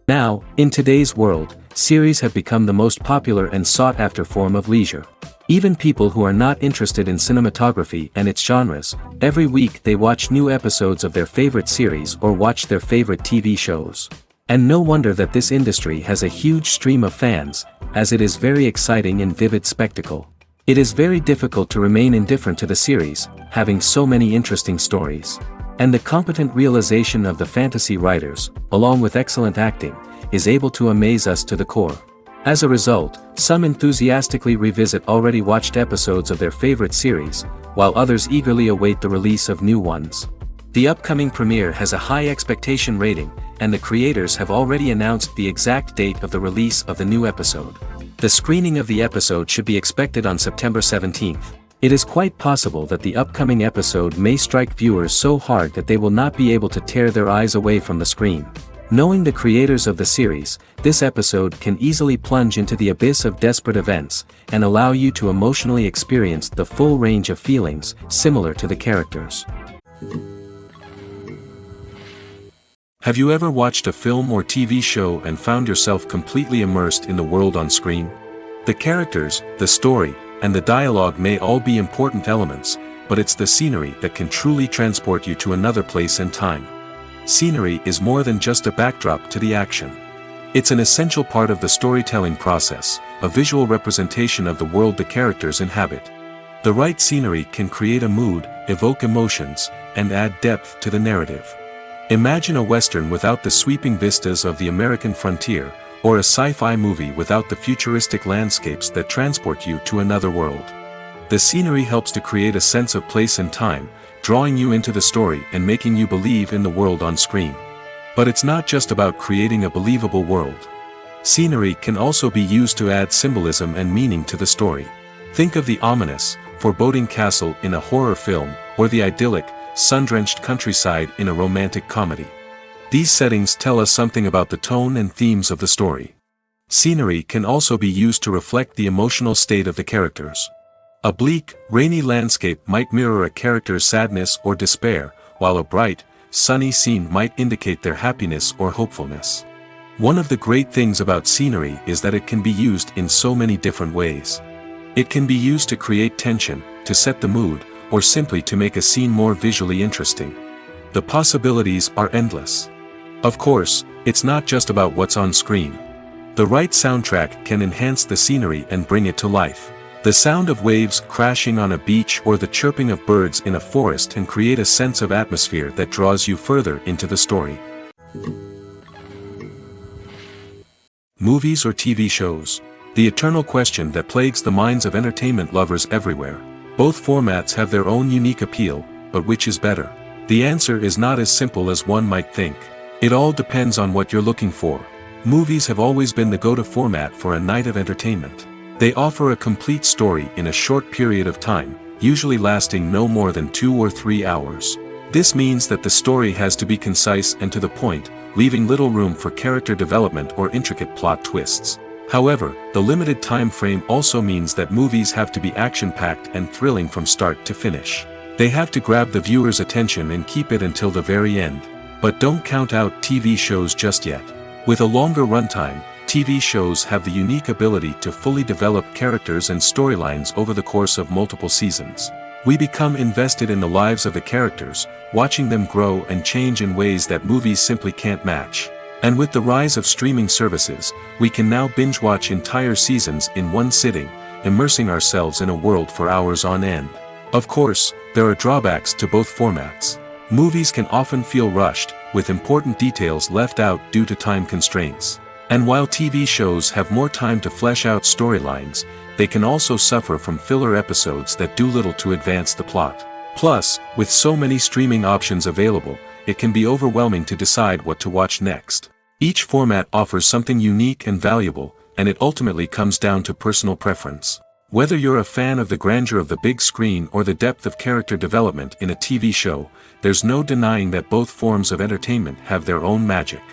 Now, in today's world, series have become the most popular and sought-after form of leisure. Even people who are not interested in cinematography and its genres, every week they watch new episodes of their favorite series or watch their favorite TV shows. And no wonder that this industry has a huge stream of fans, as it is very exciting and vivid spectacle. It is very difficult to remain indifferent to the series, having so many interesting stories. And the competent realization of the fantasy writers, along with excellent acting, is able to amaze us to the core. As a result, some enthusiastically revisit already watched episodes of their favorite series, while others eagerly await the release of new ones. The upcoming premiere has a high expectation rating, and the creators have already announced the exact date of the release of the new episode. The screening of the episode should be expected on September 17th. It is quite possible that the upcoming episode may strike viewers so hard that they will not be able to tear their eyes away from the screen. Knowing the creators of the series, this episode can easily plunge into the abyss of desperate events, and allow you to emotionally experience the full range of feelings, similar to the characters. Have you ever watched a film or TV show and found yourself completely immersed in the world on screen? The characters, the story, and the dialogue may all be important elements, but it's the scenery that can truly transport you to another place and time. Scenery is more than just a backdrop to the action. It's an essential part of the storytelling process, a visual representation of the world the characters inhabit. The right scenery can create a mood, evoke emotions, and add depth to the narrative. Imagine a Western without the sweeping vistas of the American frontier, or a sci-fi movie without the futuristic landscapes that transport you to another world. The scenery helps to create a sense of place and time, drawing you into the story and making you believe in the world on screen. But it's not just about creating a believable world. Scenery can also be used to add symbolism and meaning to the story. Think of the ominous, foreboding castle in a horror film, or the idyllic, sun-drenched countryside in a romantic comedy. These settings tell us something about the tone and themes of the story. Scenery can also be used to reflect the emotional state of the characters. A bleak, rainy landscape might mirror a character's sadness or despair, while a bright, sunny scene might indicate their happiness or hopefulness. One of the great things about scenery is that it can be used in so many different ways. It can be used to create tension, to set the mood, or simply to make a scene more visually interesting. The possibilities are endless. Of course, it's not just about what's on screen. The right soundtrack can enhance the scenery and bring it to life. The sound of waves crashing on a beach or the chirping of birds in a forest can create a sense of atmosphere that draws you further into the story. Movies or TV shows? The eternal question that plagues the minds of entertainment lovers everywhere. Both formats have their own unique appeal, but which is better? The answer is not as simple as one might think. It all depends on what you're looking for. Movies have always been the go-to format for a night of entertainment. They offer a complete story in a short period of time, usually lasting no more than 2 or 3 hours. This means that the story has to be concise and to the point, leaving little room for character development or intricate plot twists. However, the limited time frame also means that movies have to be action-packed and thrilling from start to finish. They have to grab the viewer's attention and keep it until the very end. But don't count out TV shows just yet. With a longer runtime, TV shows have the unique ability to fully develop characters and storylines over the course of multiple seasons. We become invested in the lives of the characters, watching them grow and change in ways that movies simply can't match. And with the rise of streaming services, we can now binge-watch entire seasons in one sitting, immersing ourselves in a world for hours on end. Of course, there are drawbacks to both formats. Movies can often feel rushed, with important details left out due to time constraints. And while TV shows have more time to flesh out storylines, they can also suffer from filler episodes that do little to advance the plot. Plus, with so many streaming options available, it can be overwhelming to decide what to watch next. Each format offers something unique and valuable, and it ultimately comes down to personal preference. Whether you're a fan of the grandeur of the big screen or the depth of character development in a TV show, there's no denying that both forms of entertainment have their own magic.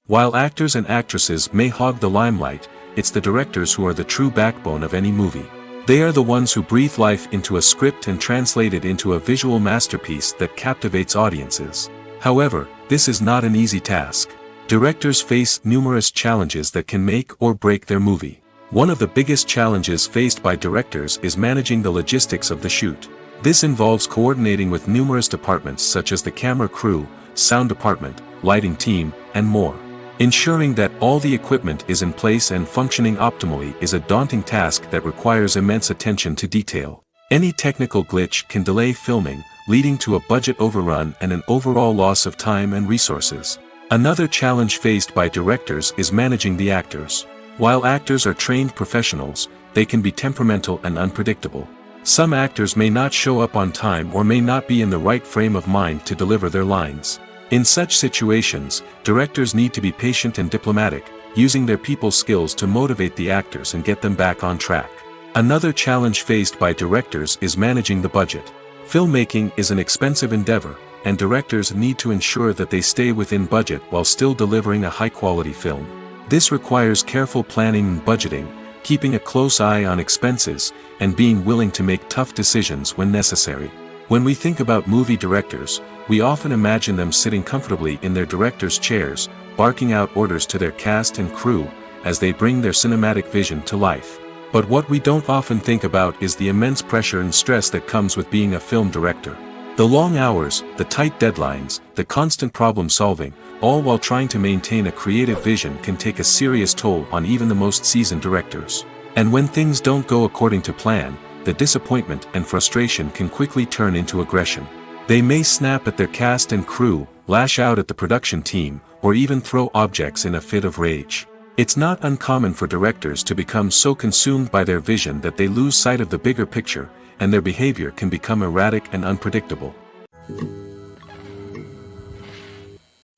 While actors and actresses may hog the limelight, it's the directors who are the true backbone of any movie. They are the ones who breathe life into a script and translate it into a visual masterpiece that captivates audiences. However, this is not an easy task. Directors face numerous challenges that can make or break their movie. One of the biggest challenges faced by directors is managing the logistics of the shoot. This involves coordinating with numerous departments such as the camera crew, sound department, lighting team, and more. Ensuring that all the equipment is in place and functioning optimally is a daunting task that requires immense attention to detail. Any technical glitch can delay filming, leading to a budget overrun and an overall loss of time and resources. Another challenge faced by directors is managing the actors. While actors are trained professionals, they can be temperamental and unpredictable. Some actors may not show up on time or may not be in the right frame of mind to deliver their lines. In such situations, directors need to be patient and diplomatic, using their people skills to motivate the actors and get them back on track. Another challenge faced by directors is managing the budget. Filmmaking is an expensive endeavor, and directors need to ensure that they stay within budget while still delivering a high-quality film. This requires careful planning and budgeting, keeping a close eye on expenses, and being willing to make tough decisions when necessary. When we think about movie directors, we often imagine them sitting comfortably in their director's chairs, barking out orders to their cast and crew, as they bring their cinematic vision to life. But what we don't often think about is the immense pressure and stress that comes with being a film director. The long hours, the tight deadlines, the constant problem solving, all while trying to maintain a creative vision can take a serious toll on even the most seasoned directors. And when things don't go according to plan, the disappointment and frustration can quickly turn into aggression. They may snap at their cast and crew, lash out at the production team, or even throw objects in a fit of rage. It's not uncommon for directors to become so consumed by their vision that they lose sight of the bigger picture, and their behavior can become erratic and unpredictable.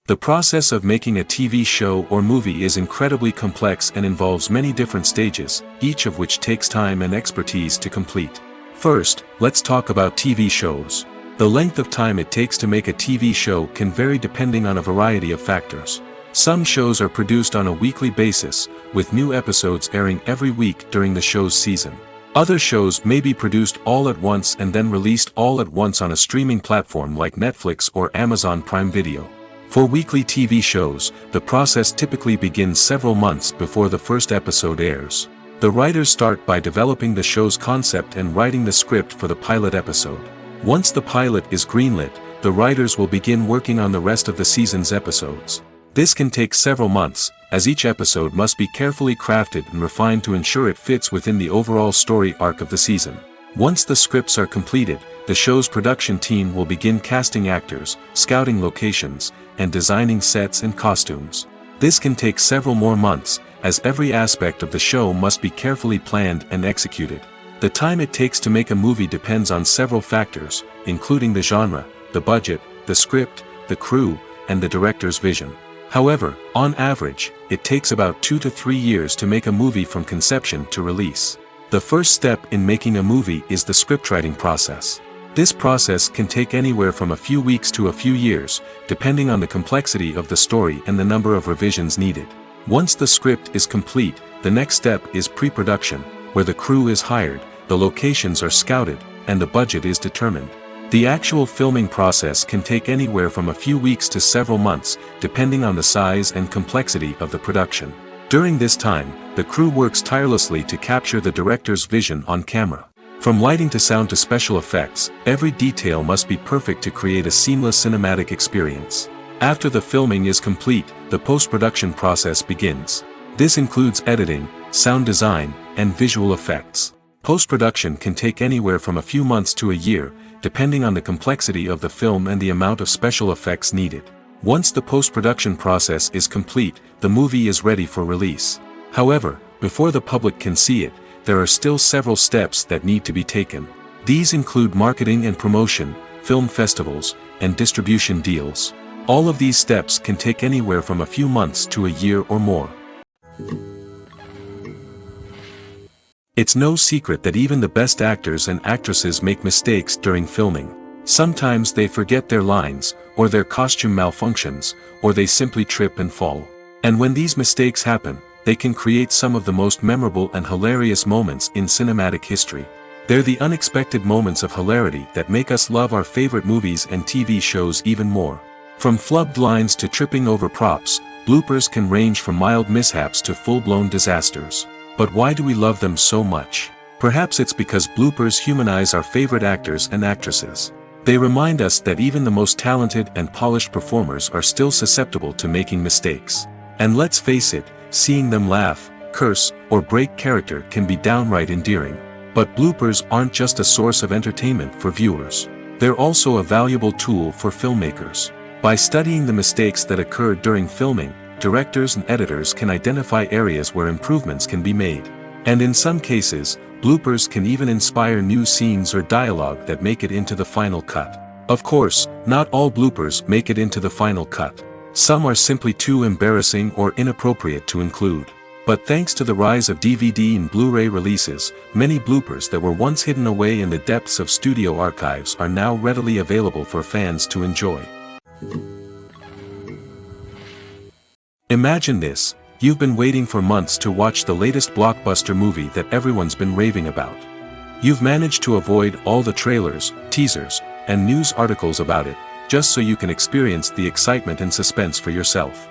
The process of making a TV show or movie is incredibly complex and involves many different stages, each of which takes time and expertise to complete. First, let's talk about TV shows. The length of time it takes to make a TV show can vary depending on a variety of factors. Some shows are produced on a weekly basis, with new episodes airing every week during the show's season. Other shows may be produced all at once and then released all at once on a streaming platform like Netflix or Amazon Prime Video. For weekly TV shows, the process typically begins several months before the first episode airs. The writers start by developing the show's concept and writing the script for the pilot episode. Once the pilot is greenlit, the writers will begin working on the rest of the season's episodes. This can take several months, as each episode must be carefully crafted and refined to ensure it fits within the overall story arc of the season. Once the scripts are completed, the show's production team will begin casting actors, scouting locations, and designing sets and costumes. This can take several more months, as every aspect of the show must be carefully planned and executed. The time it takes to make a movie depends on several factors, including the genre, the budget, the script, the crew, and the director's vision. However, on average, it takes about 2 to 3 years to make a movie from conception to release. The first step in making a movie is the scriptwriting process. This process can take anywhere from a few weeks to a few years, depending on the complexity of the story and the number of revisions needed. Once the script is complete, the next step is pre-production, where the crew is hired, the locations are scouted, and the budget is determined. The actual filming process can take anywhere from a few weeks to several months, depending on the size and complexity of the production. During this time, the crew works tirelessly to capture the director's vision on camera. From lighting to sound to special effects, every detail must be perfect to create a seamless cinematic experience. After the filming is complete, the post-production process begins. This includes editing, sound design, and visual effects. Post-production can take anywhere from a few months to a year, depending on the complexity of the film and the amount of special effects needed. Once the post-production process is complete, the movie is ready for release. However, before the public can see it, there are still several steps that need to be taken. These include marketing and promotion, film festivals, and distribution deals. All of these steps can take anywhere from a few months to a year or more. It's no secret that even the best actors and actresses make mistakes during filming. Sometimes they forget their lines, or their costume malfunctions, or they simply trip and fall. And when these mistakes happen, they can create some of the most memorable and hilarious moments in cinematic history. They're the unexpected moments of hilarity that make us love our favorite movies and TV shows even more. From flubbed lines to tripping over props, bloopers can range from mild mishaps to full-blown disasters. But why do we love them so much? Perhaps it's because bloopers humanize our favorite actors and actresses. They remind us that even the most talented and polished performers are still susceptible to making mistakes. And let's face it, seeing them laugh, curse, or break character can be downright endearing. But bloopers aren't just a source of entertainment for viewers. They're also a valuable tool for filmmakers. By studying the mistakes that occurred during filming, directors and editors can identify areas where improvements can be made. And in some cases, bloopers can even inspire new scenes or dialogue that make it into the final cut. Of course, not all bloopers make it into the final cut. Some are simply too embarrassing or inappropriate to include. But thanks to the rise of DVD and Blu-ray releases, many bloopers that were once hidden away in the depths of studio archives are now readily available for fans to enjoy. Imagine this, you've been waiting for months to watch the latest blockbuster movie that everyone's been raving about. You've managed to avoid all the trailers, teasers, and news articles about it, just so you can experience the excitement and suspense for yourself.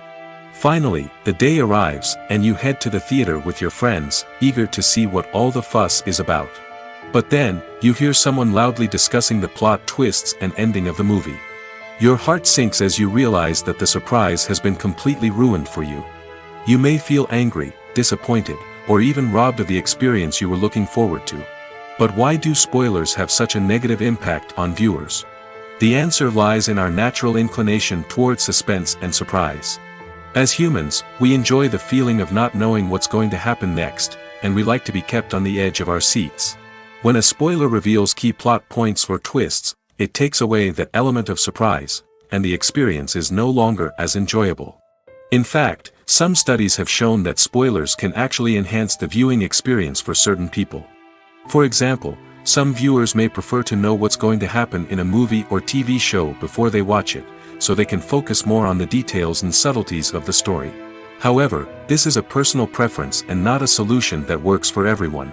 Finally, the day arrives, and you head to the theater with your friends, eager to see what all the fuss is about. But then, you hear someone loudly discussing the plot twists and ending of the movie. Your heart sinks as you realize that the surprise has been completely ruined for you. You may feel angry, disappointed, or even robbed of the experience you were looking forward to. But why do spoilers have such a negative impact on viewers? The answer lies in our natural inclination towards suspense and surprise. As humans, we enjoy the feeling of not knowing what's going to happen next, and we like to be kept on the edge of our seats. When a spoiler reveals key plot points or twists, it takes away that element of surprise, and the experience is no longer as enjoyable. In fact, some studies have shown that spoilers can actually enhance the viewing experience for certain people. For example, some viewers may prefer to know what's going to happen in a movie or TV show before they watch it, so they can focus more on the details and subtleties of the story. However, this is a personal preference and not a solution that works for everyone.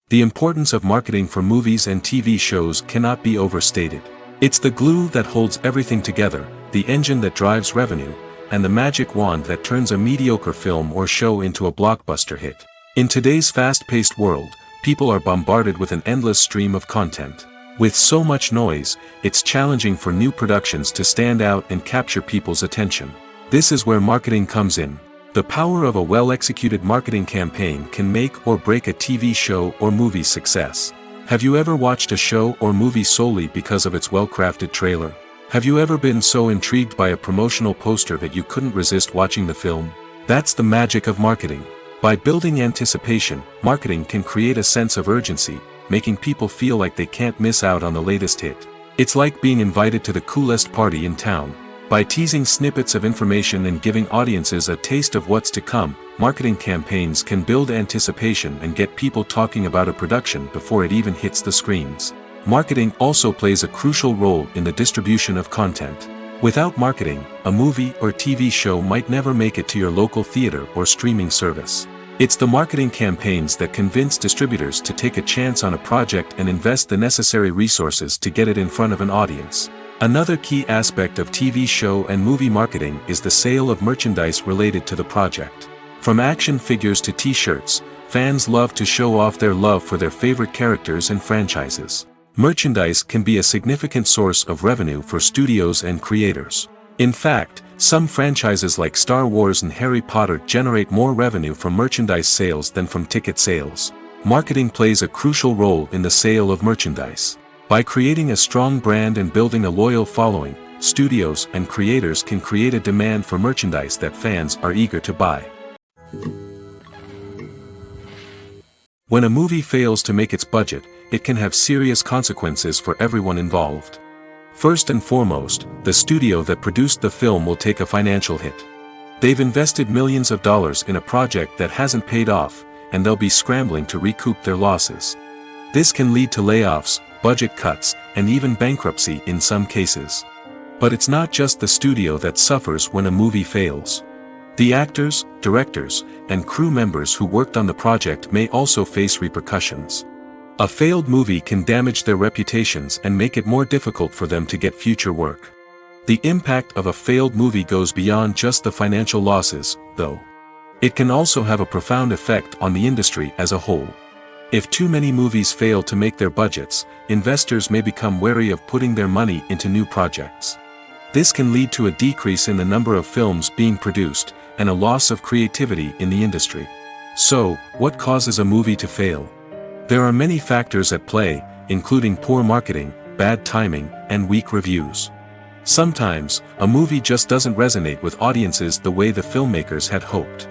The importance of marketing for movies and TV shows cannot be overstated. It's the glue that holds everything together, the engine that drives revenue, and the magic wand that turns a mediocre film or show into a blockbuster hit. In today's fast-paced world, people are bombarded with an endless stream of content. With so much noise, it's challenging for new productions to stand out and capture people's attention. This is where marketing comes in. The power of a well-executed marketing campaign can make or break a TV show or movie's success. Have you ever watched a show or movie solely because of its well-crafted trailer? Have you ever been so intrigued by a promotional poster that you couldn't resist watching the film? That's the magic of marketing. By building anticipation, marketing can create a sense of urgency, making people feel like they can't miss out on the latest hit. It's like being invited to the coolest party in town. By teasing snippets of information and giving audiences a taste of what's to come, marketing campaigns can build anticipation and get people talking about a production before it even hits the screens. Marketing also plays a crucial role in the distribution of content. Without marketing, a movie or TV show might never make it to your local theater or streaming service. It's the marketing campaigns that convince distributors to take a chance on a project and invest the necessary resources to get it in front of an audience. Another key aspect of TV show and movie marketing is the sale of merchandise related to the project. From action figures to t-shirts, fans love to show off their love for their favorite characters and franchises. Merchandise can be a significant source of revenue for studios and creators. In fact, some franchises like Star Wars and Harry Potter generate more revenue from merchandise sales than from ticket sales. Marketing plays a crucial role in the sale of merchandise. By creating a strong brand and building a loyal following, studios and creators can create a demand for merchandise that fans are eager to buy. When a movie fails to make its budget, it can have serious consequences for everyone involved. First and foremost, the studio that produced the film will take a financial hit. They've invested millions of dollars in a project that hasn't paid off, and they'll be scrambling to recoup their losses. This can lead to layoffs, budget cuts, and even bankruptcy in some cases. But it's not just the studio that suffers when a movie fails. The actors, directors, and crew members who worked on the project may also face repercussions. A failed movie can damage their reputations and make it more difficult for them to get future work. The impact of a failed movie goes beyond just the financial losses, though. It can also have a profound effect on the industry as a whole. If too many movies fail to make their budgets, investors may become wary of putting their money into new projects. This can lead to a decrease in the number of films being produced, and a loss of creativity in the industry. So, what causes a movie to fail? There are many factors at play, including poor marketing, bad timing, and weak reviews. Sometimes, a movie just doesn't resonate with audiences the way the filmmakers had hoped.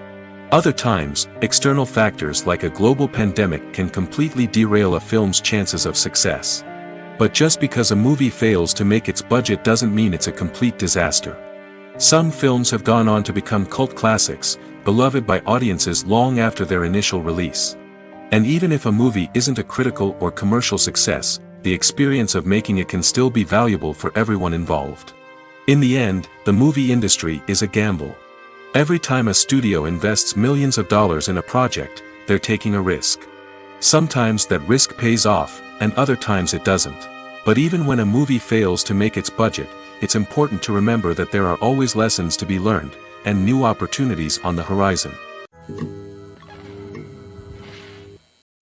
Other times, external factors like a global pandemic can completely derail a film's chances of success. But just because a movie fails to make its budget doesn't mean it's a complete disaster. Some films have gone on to become cult classics, beloved by audiences long after their initial release. And even if a movie isn't a critical or commercial success, the experience of making it can still be valuable for everyone involved. In the end, the movie industry is a gamble. Every time a studio invests millions of dollars in a project, they're taking a risk. Sometimes that risk pays off, and other times it doesn't. But even when a movie fails to make its budget, it's important to remember that there are always lessons to be learned, and new opportunities on the horizon.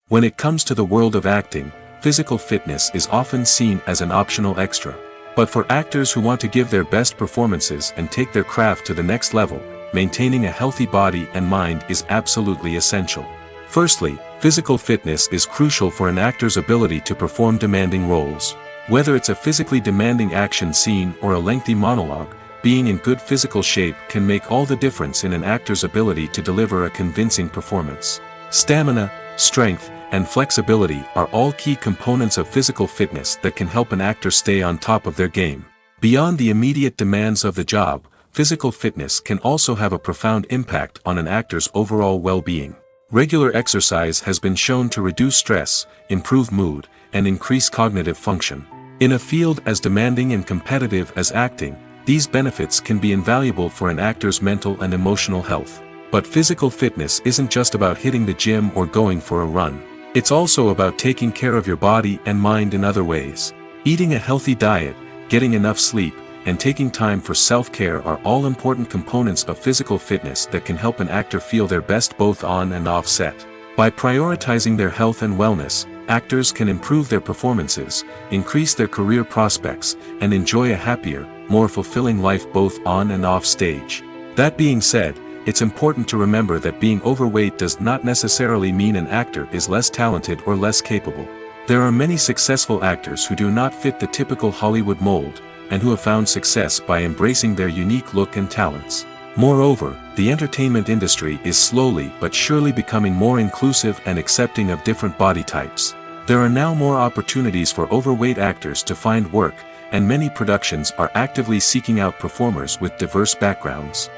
When it comes to the world of acting, physical fitness is often seen as an optional extra. But for actors who want to give their best performances and take their craft to the next level, maintaining a healthy body and mind is absolutely essential. Firstly, physical fitness is crucial for an actor's ability to perform demanding roles. Whether it's a physically demanding action scene or a lengthy monologue, being in good physical shape can make all the difference in an actor's ability to deliver a convincing performance. Stamina, strength, and flexibility are all key components of physical fitness that can help an actor stay on top of their game. Beyond the immediate demands of the job, physical fitness can also have a profound impact on an actor's overall well-being. Regular exercise has been shown to reduce stress, improve mood, and increase cognitive function. In a field as demanding and competitive as acting, these benefits can be invaluable for an actor's mental and emotional health. But physical fitness isn't just about hitting the gym or going for a run. It's also about taking care of your body and mind in other ways. Eating a healthy diet, getting enough sleep, and taking time for self-care are all important components of physical fitness that can help an actor feel their best both on and off set. By prioritizing their health and wellness, actors can improve their performances, increase their career prospects, and enjoy a happier, more fulfilling life both on and off stage. That being said, it's important to remember that being overweight does not necessarily mean an actor is less talented or less capable. There are many successful actors who do not fit the typical Hollywood mold, and who have found success by embracing their unique look and talents. Moreover, the entertainment industry is slowly but surely becoming more inclusive and accepting of different body types. There are now more opportunities for overweight actors to find work, and many productions are actively seeking out performers with diverse backgrounds.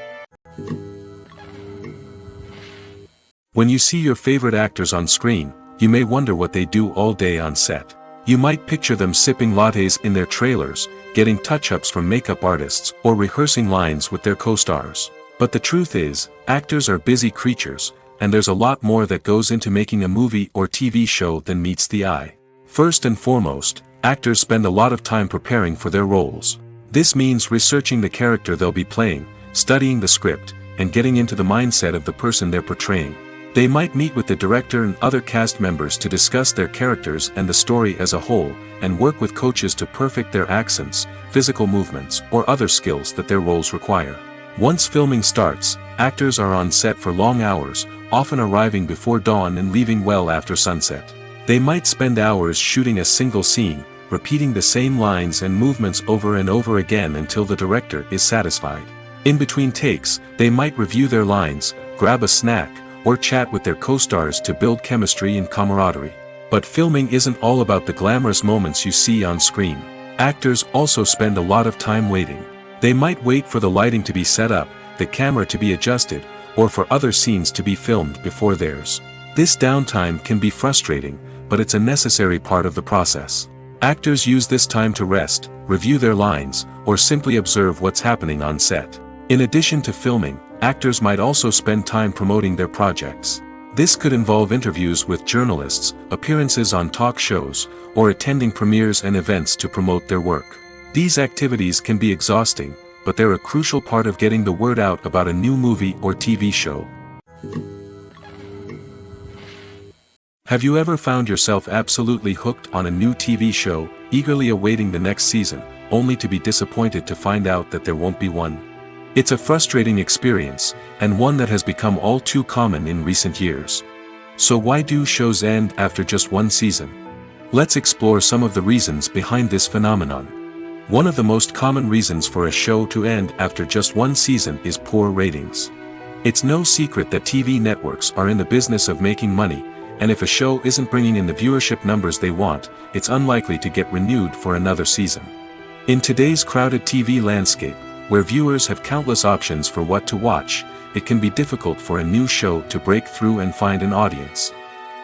When you see your favorite actors on screen, you may wonder what they do all day on set. You might picture them sipping lattes in their trailers, getting touch-ups from makeup artists, or rehearsing lines with their co-stars. But the truth is, actors are busy creatures, and there's a lot more that goes into making a movie or TV show than meets the eye. First and foremost, actors spend a lot of time preparing for their roles. This means researching the character they'll be playing, studying the script, and getting into the mindset of the person they're portraying. They might meet with the director and other cast members to discuss their characters and the story as a whole, and work with coaches to perfect their accents, physical movements, or other skills that their roles require. Once filming starts, actors are on set for long hours, often arriving before dawn and leaving well after sunset. They might spend hours shooting a single scene, repeating the same lines and movements over and over again until the director is satisfied. In between takes, they might review their lines, grab a snack, or chat with their co-stars to build chemistry and camaraderie. But filming isn't all about the glamorous moments you see on screen. Actors also spend a lot of time waiting. They might wait for the lighting to be set up, the camera to be adjusted, or for other scenes to be filmed before theirs. This downtime can be frustrating, but it's a necessary part of the process. Actors use this time to rest, review their lines, or simply observe what's happening on set. In addition to filming, actors might also spend time promoting their projects. This could involve interviews with journalists, appearances on talk shows, or attending premieres and events to promote their work. These activities can be exhausting, but they're a crucial part of getting the word out about a new movie or TV show. Have you ever found yourself absolutely hooked on a new TV show, eagerly awaiting the next season, only to be disappointed to find out that there won't be one? It's a frustrating experience, and one that has become all too common in recent years. So why do shows end after just one season? Let's explore some of the reasons behind this phenomenon. One of the most common reasons for a show to end after just one season is poor ratings. It's no secret that TV networks are in the business of making money, and if a show isn't bringing in the viewership numbers they want, it's unlikely to get renewed for another season. In today's crowded TV landscape, where viewers have countless options for what to watch, it can be difficult for a new show to break through and find an audience.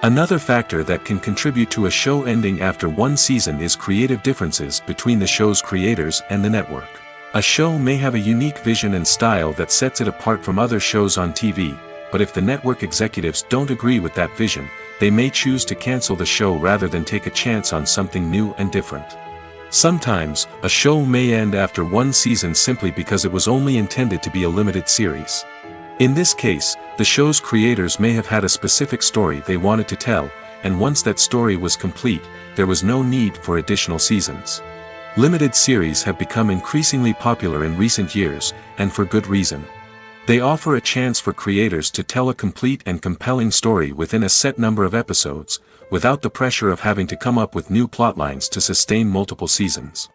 Another factor that can contribute to a show ending after one season is creative differences between the show's creators and the network. A show may have a unique vision and style that sets it apart from other shows on TV, but if the network executives don't agree with that vision, they may choose to cancel the show rather than take a chance on something new and different. Sometimes, a show may end after one season simply because it was only intended to be a limited series. In this case, the show's creators may have had a specific story they wanted to tell, and once that story was complete, there was no need for additional seasons. Limited series have become increasingly popular in recent years, and for good reason. They offer a chance for creators to tell a complete and compelling story within a set number of episodes, without the pressure of having to come up with new plotlines to sustain multiple seasons.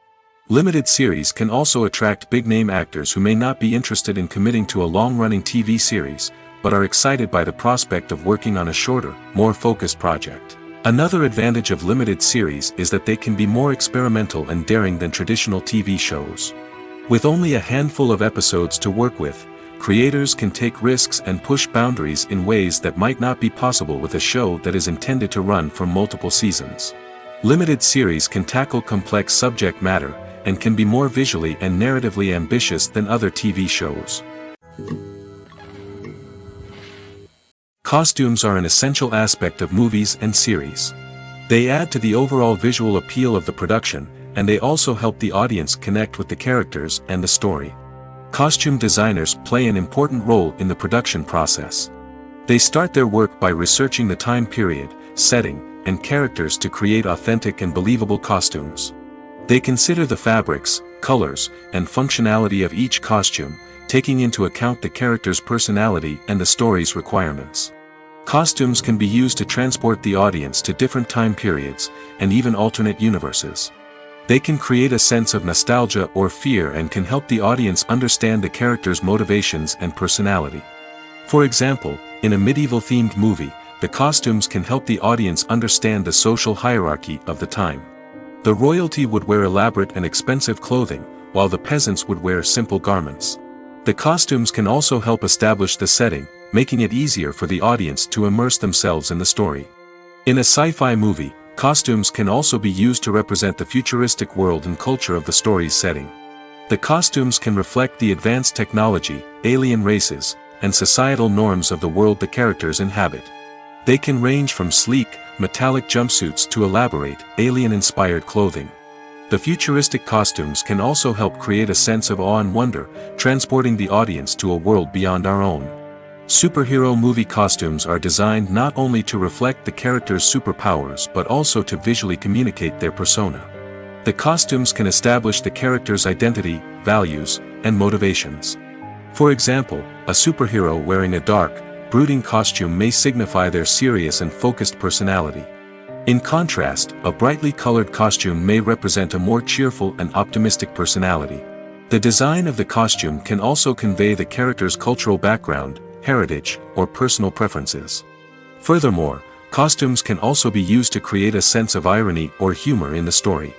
Limited series can also attract big-name actors who may not be interested in committing to a long-running TV series, but are excited by the prospect of working on a shorter, more focused project. Another advantage of limited series is that they can be more experimental and daring than traditional TV shows. With only a handful of episodes to work with, creators can take risks and push boundaries in ways that might not be possible with a show that is intended to run for multiple seasons. Limited series can tackle complex subject matter, and can be more visually and narratively ambitious than other TV shows. Costumes are an essential aspect of movies and series. They add to the overall visual appeal of the production, and they also help the audience connect with the characters and the story. Costume designers play an important role in the production process. They start their work by researching the time period, setting, and characters to create authentic and believable costumes. They consider the fabrics, colors, and functionality of each costume, taking into account the character's personality and the story's requirements. Costumes can be used to transport the audience to different time periods, and even alternate universes. They can create a sense of nostalgia or fear and can help the audience understand the character's motivations and personality. For example, in a medieval-themed movie, the costumes can help the audience understand the social hierarchy of the time. The royalty would wear elaborate and expensive clothing, while the peasants would wear simple garments. The costumes can also help establish the setting, making it easier for the audience to immerse themselves in the story. In a sci-fi movie, costumes can also be used to represent the futuristic world and culture of the story's setting. The costumes can reflect the advanced technology, alien races, and societal norms of the world the characters inhabit. They can range from sleek, metallic jumpsuits to elaborate, alien-inspired clothing. The futuristic costumes can also help create a sense of awe and wonder, transporting the audience to a world beyond our own. Superhero movie costumes are designed not only to reflect the character's superpowers but also to visually communicate their persona. The costumes can establish the character's identity, values, and motivations. For example, a superhero wearing a dark, brooding costume may signify their serious and focused personality. In contrast, a brightly colored costume may represent a more cheerful and optimistic personality. The design of the costume can also convey the character's cultural background, heritage, or personal preferences. Furthermore, costumes can also be used to create a sense of irony or humor in the story.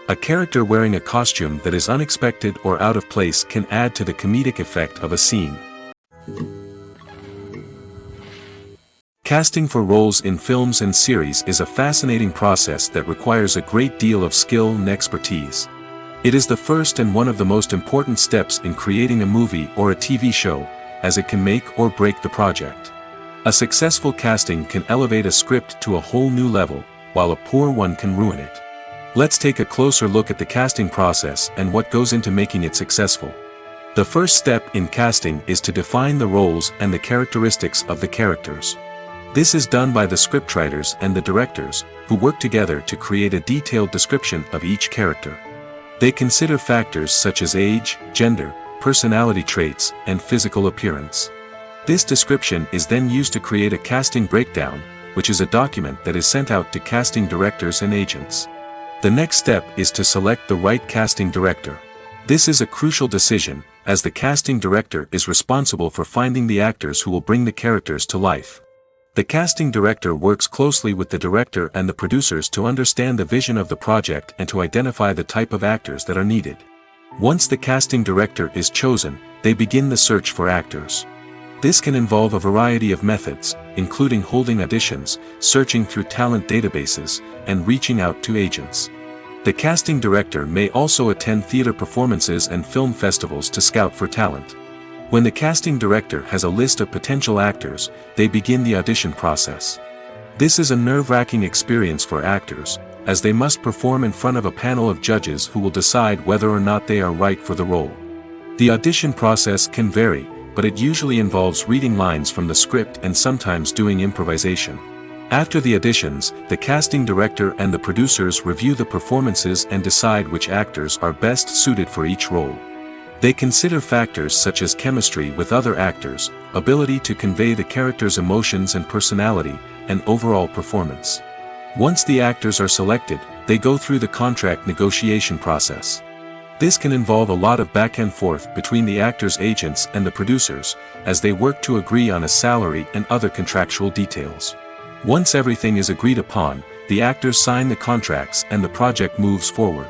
A character wearing a costume that is unexpected or out of place can add to the comedic effect of a scene. Casting for roles in films and series is a fascinating process that requires a great deal of skill and expertise. It is the first and one of the most important steps in creating a movie or a TV show, as it can make or break the project. A successful casting can elevate a script to a whole new level, while a poor one can ruin it. Let's take a closer look at the casting process and what goes into making it successful. The first step in casting is to define the roles and the characteristics of the characters. This is done by the scriptwriters and the directors, who work together to create a detailed description of each character. They consider factors such as age, gender, personality traits, and physical appearance. This description is then used to create a casting breakdown, which is a document that is sent out to casting directors and agents. The next step is to select the right casting director. This is a crucial decision, as the casting director is responsible for finding the actors who will bring the characters to life. The casting director works closely with the director and the producers to understand the vision of the project and to identify the type of actors that are needed. Once the casting director is chosen, they begin the search for actors. This can involve a variety of methods, including holding auditions, searching through talent databases, and reaching out to agents. The casting director may also attend theater performances and film festivals to scout for talent. When the casting director has a list of potential actors, they begin the audition process. This is a nerve-wracking experience for actors, as they must perform in front of a panel of judges who will decide whether or not they are right for the role. The audition process can vary, but it usually involves reading lines from the script and sometimes doing improvisation. After the auditions, the casting director and the producers review the performances and decide which actors are best suited for each role. They consider factors such as chemistry with other actors, ability to convey the character's emotions and personality, and overall performance. Once the actors are selected, they go through the contract negotiation process. This can involve a lot of back and forth between the actors' agents and the producers, as they work to agree on a salary and other contractual details. Once everything is agreed upon, the actors sign the contracts and the project moves forward.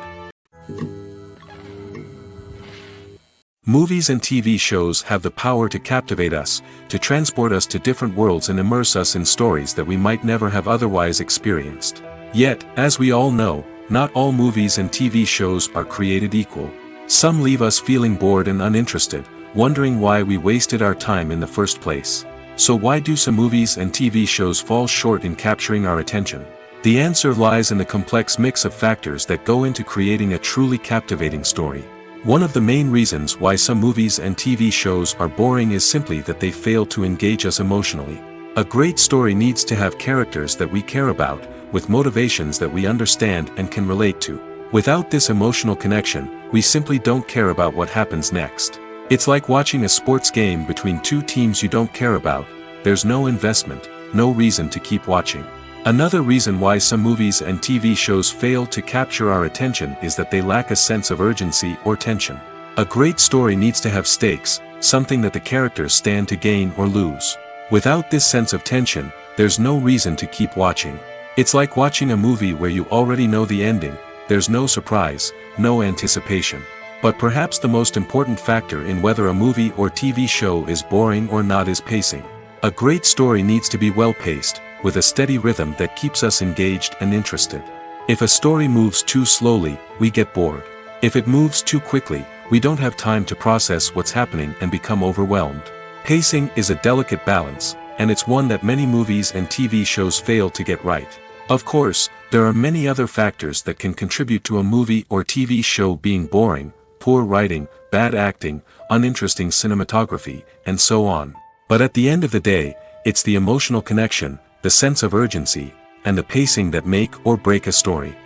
Movies and TV shows have the power to captivate us, to transport us to different worlds and immerse us in stories that we might never have otherwise experienced. Yet, as we all know, not all movies and TV shows are created equal. Some leave us feeling bored and uninterested, wondering why we wasted our time in the first place. So why do some movies and TV shows fall short in capturing our attention? The answer lies in the complex mix of factors that go into creating a truly captivating story. One of the main reasons why some movies and TV shows are boring is simply that they fail to engage us emotionally. A great story needs to have characters that we care about, with motivations that we understand and can relate to. Without this emotional connection, we simply don't care about what happens next. It's like watching a sports game between two teams you don't care about. There's no investment, no reason to keep watching. Another reason why some movies and TV shows fail to capture our attention is that they lack a sense of urgency or tension. A great story needs to have stakes, something that the characters stand to gain or lose. Without this sense of tension, there's no reason to keep watching. It's like watching a movie where you already know the ending. There's no surprise, no anticipation. But perhaps the most important factor in whether a movie or TV show is boring or not is pacing. A great story needs to be well-paced, with a steady rhythm that keeps us engaged and interested. If a story moves too slowly, we get bored. If it moves too quickly, we don't have time to process what's happening and become overwhelmed. Pacing is a delicate balance, and it's one that many movies and TV shows fail to get right. Of course, there are many other factors that can contribute to a movie or TV show being boring: poor writing, bad acting, uninteresting cinematography, and so on. But at the end of the day, it's the emotional connection, the sense of urgency, and the pacing that make or break a story.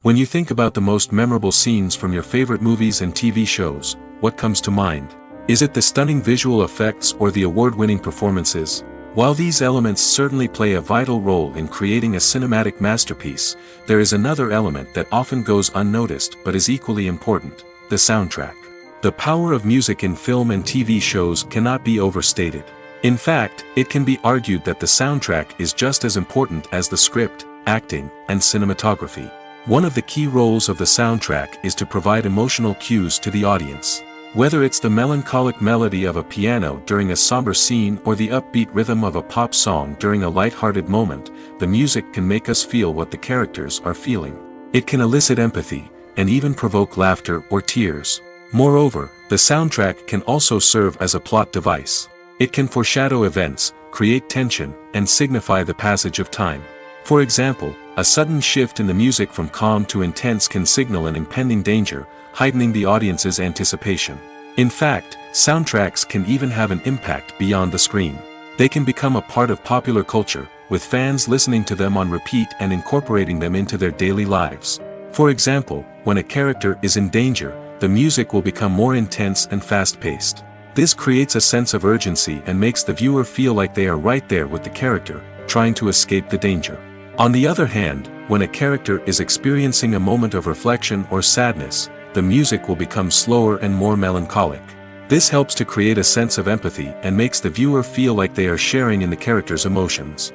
When you think about the most memorable scenes from your favorite movies and TV shows, what comes to mind? Is it the stunning visual effects or the award-winning performances? While these elements certainly play a vital role in creating a cinematic masterpiece, there is another element that often goes unnoticed but is equally important: the soundtrack. The power of music in film and TV shows cannot be overstated. In fact, it can be argued that the soundtrack is just as important as the script, acting, and cinematography. One of the key roles of the soundtrack is to provide emotional cues to the audience. Whether it's the melancholic melody of a piano during a somber scene or the upbeat rhythm of a pop song during a light-hearted moment, the music can make us feel what the characters are feeling. It can elicit empathy, and even provoke laughter or tears. Moreover, The soundtrack can also serve as a plot device. It can foreshadow events, create tension, and signify the passage of time. For example, a sudden shift in the music from calm to intense can signal an impending danger, heightening the audience's anticipation. In fact, soundtracks can even have an impact beyond the screen. They can become a part of popular culture, with fans listening to them on repeat and incorporating them into their daily lives. For example, when a character is in danger, the music will become more intense and fast-paced. This creates a sense of urgency and makes the viewer feel like they are right there with the character, trying to escape the danger. On the other hand, when a character is experiencing a moment of reflection or sadness, the music will become slower and more melancholic. This helps to create a sense of empathy and makes the viewer feel like they are sharing in the character's emotions.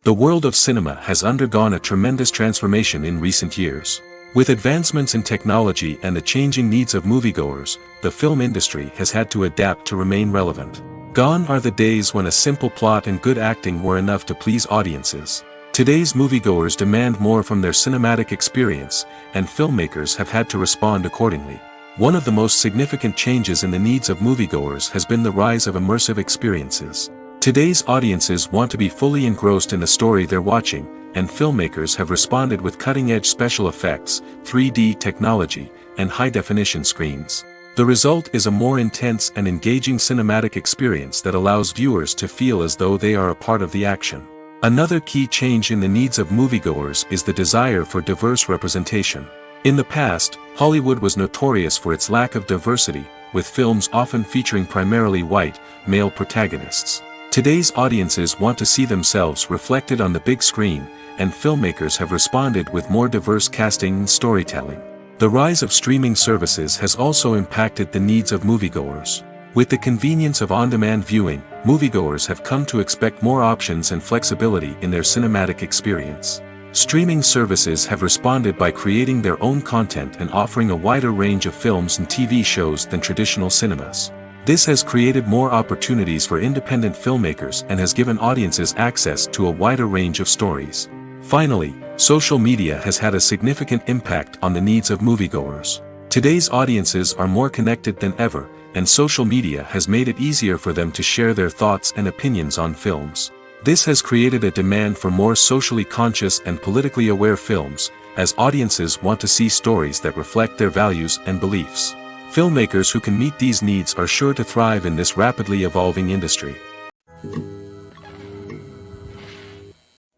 The world of cinema has undergone a tremendous transformation in recent years. With advancements in technology and the changing needs of moviegoers, the film industry has had to adapt to remain relevant. Gone are the days when a simple plot and good acting were enough to please audiences. Today's moviegoers demand more from their cinematic experience, and filmmakers have had to respond accordingly. One of the most significant changes in the needs of moviegoers has been the rise of immersive experiences. Today's audiences want to be fully engrossed in the story they're watching, and filmmakers have responded with cutting-edge special effects, 3D technology, and high-definition screens. The result is a more intense and engaging cinematic experience that allows viewers to feel as though they are a part of the action. Another key change in the needs of moviegoers is the desire for diverse representation. In the past, Hollywood was notorious for its lack of diversity, with films often featuring primarily white, male protagonists. Today's audiences want to see themselves reflected on the big screen, and filmmakers have responded with more diverse casting and storytelling. The rise of streaming services has also impacted the needs of moviegoers. With the convenience of on-demand viewing, moviegoers have come to expect more options and flexibility in their cinematic experience. Streaming services have responded by creating their own content and offering a wider range of films and TV shows than traditional cinemas. This has created more opportunities for independent filmmakers and has given audiences access to a wider range of stories. Finally, social media has had a significant impact on the needs of moviegoers. Today's audiences are more connected than ever, and social media has made it easier for them to share their thoughts and opinions on films. This has created a demand for more socially conscious and politically aware films, as audiences want to see stories that reflect their values and beliefs. Filmmakers who can meet these needs are sure to thrive in this rapidly evolving industry.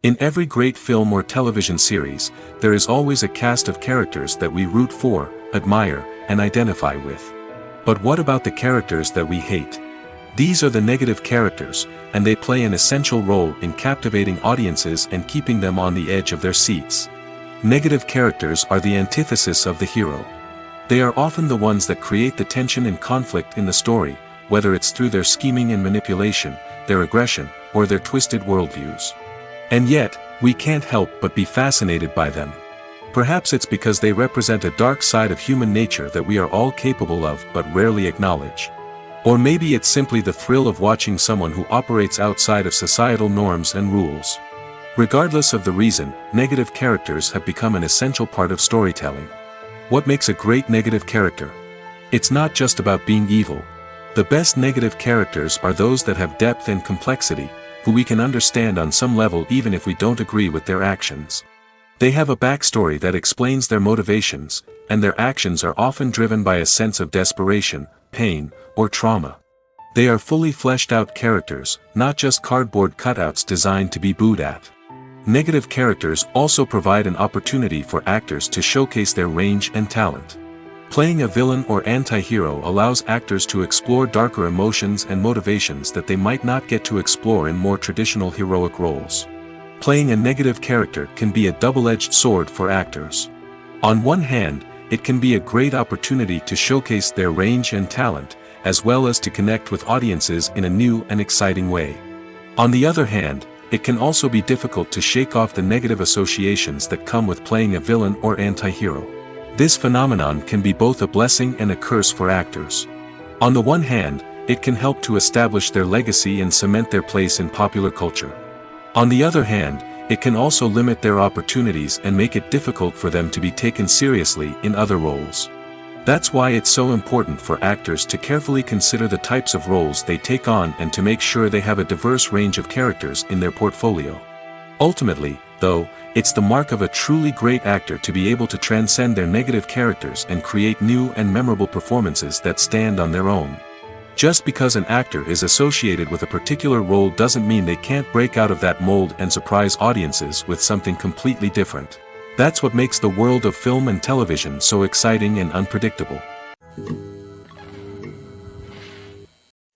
In every great film or television series, there is always a cast of characters that we root for, admire, and identify with. But what about the characters that we hate? These are the negative characters, and they play an essential role in captivating audiences and keeping them on the edge of their seats. Negative characters are the antithesis of the hero. They are often the ones that create the tension and conflict in the story, whether it's through their scheming and manipulation, their aggression, or their twisted worldviews. And yet, we can't help but be fascinated by them. Perhaps it's because they represent a dark side of human nature that we are all capable of but rarely acknowledge. Or maybe it's simply the thrill of watching someone who operates outside of societal norms and rules. Regardless of the reason, negative characters have become an essential part of storytelling. What makes a great negative character? It's not just about being evil. The best negative characters are those that have depth and complexity, who we can understand on some level even if we don't agree with their actions. They have a backstory that explains their motivations, and their actions are often driven by a sense of desperation, pain, or trauma. They are fully fleshed out characters, not just cardboard cutouts designed to be booed at. Negative characters also provide an opportunity for actors to showcase their range and talent. Playing a villain or anti-hero allows actors to explore darker emotions and motivations that they might not get to explore in more traditional heroic roles. Playing a negative character can be a double-edged sword for actors. On one hand, it can be a great opportunity to showcase their range and talent, as well as to connect with audiences in a new and exciting way. On the other hand, it can also be difficult to shake off the negative associations that come with playing a villain or anti-hero. This phenomenon can be both a blessing and a curse for actors. On the one hand, it can help to establish their legacy and cement their place in popular culture. On the other hand, it can also limit their opportunities and make it difficult for them to be taken seriously in other roles. That's why it's so important for actors to carefully consider the types of roles they take on and to make sure they have a diverse range of characters in their portfolio. Ultimately, though, it's the mark of a truly great actor to be able to transcend their negative characters and create new and memorable performances that stand on their own. Just because an actor is associated with a particular role doesn't mean they can't break out of that mold and surprise audiences with something completely different. That's what makes the world of film and television so exciting and unpredictable.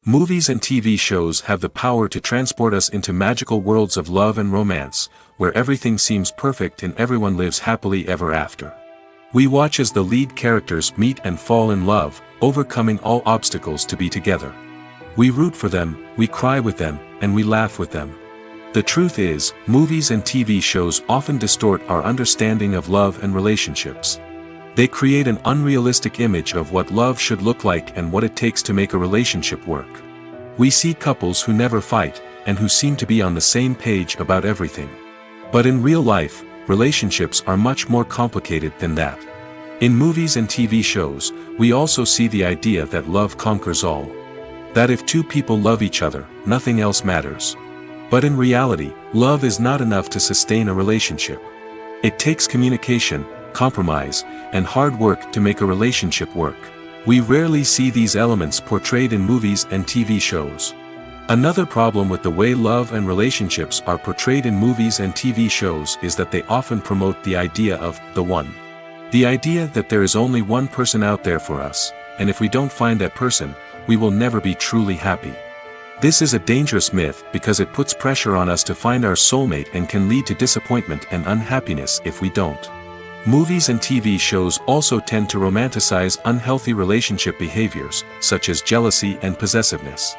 Movies and TV shows have the power to transport us into magical worlds of love and romance, where everything seems perfect and everyone lives happily ever after. We watch as the lead characters meet and fall in love, overcoming all obstacles to be together. We root for them, we cry with them, and we laugh with them. The truth is, movies and TV shows often distort our understanding of love and relationships. They create an unrealistic image of what love should look like and what it takes to make a relationship work. We see couples who never fight, and who seem to be on the same page about everything. But in real life, relationships are much more complicated than that. In movies and TV shows, we also see the idea that love conquers all. That if two people love each other, nothing else matters. But in reality, love is not enough to sustain a relationship. It takes communication, compromise, and hard work to make a relationship work. We rarely see these elements portrayed in movies and TV shows. Another problem with the way love and relationships are portrayed in movies and TV shows is that they often promote the idea of the one. The idea that there is only one person out there for us, and if we don't find that person, we will never be truly happy. This is a dangerous myth because it puts pressure on us to find our soulmate and can lead to disappointment and unhappiness if we don't. Movies and TV shows also tend to romanticize unhealthy relationship behaviors, such as jealousy and possessiveness.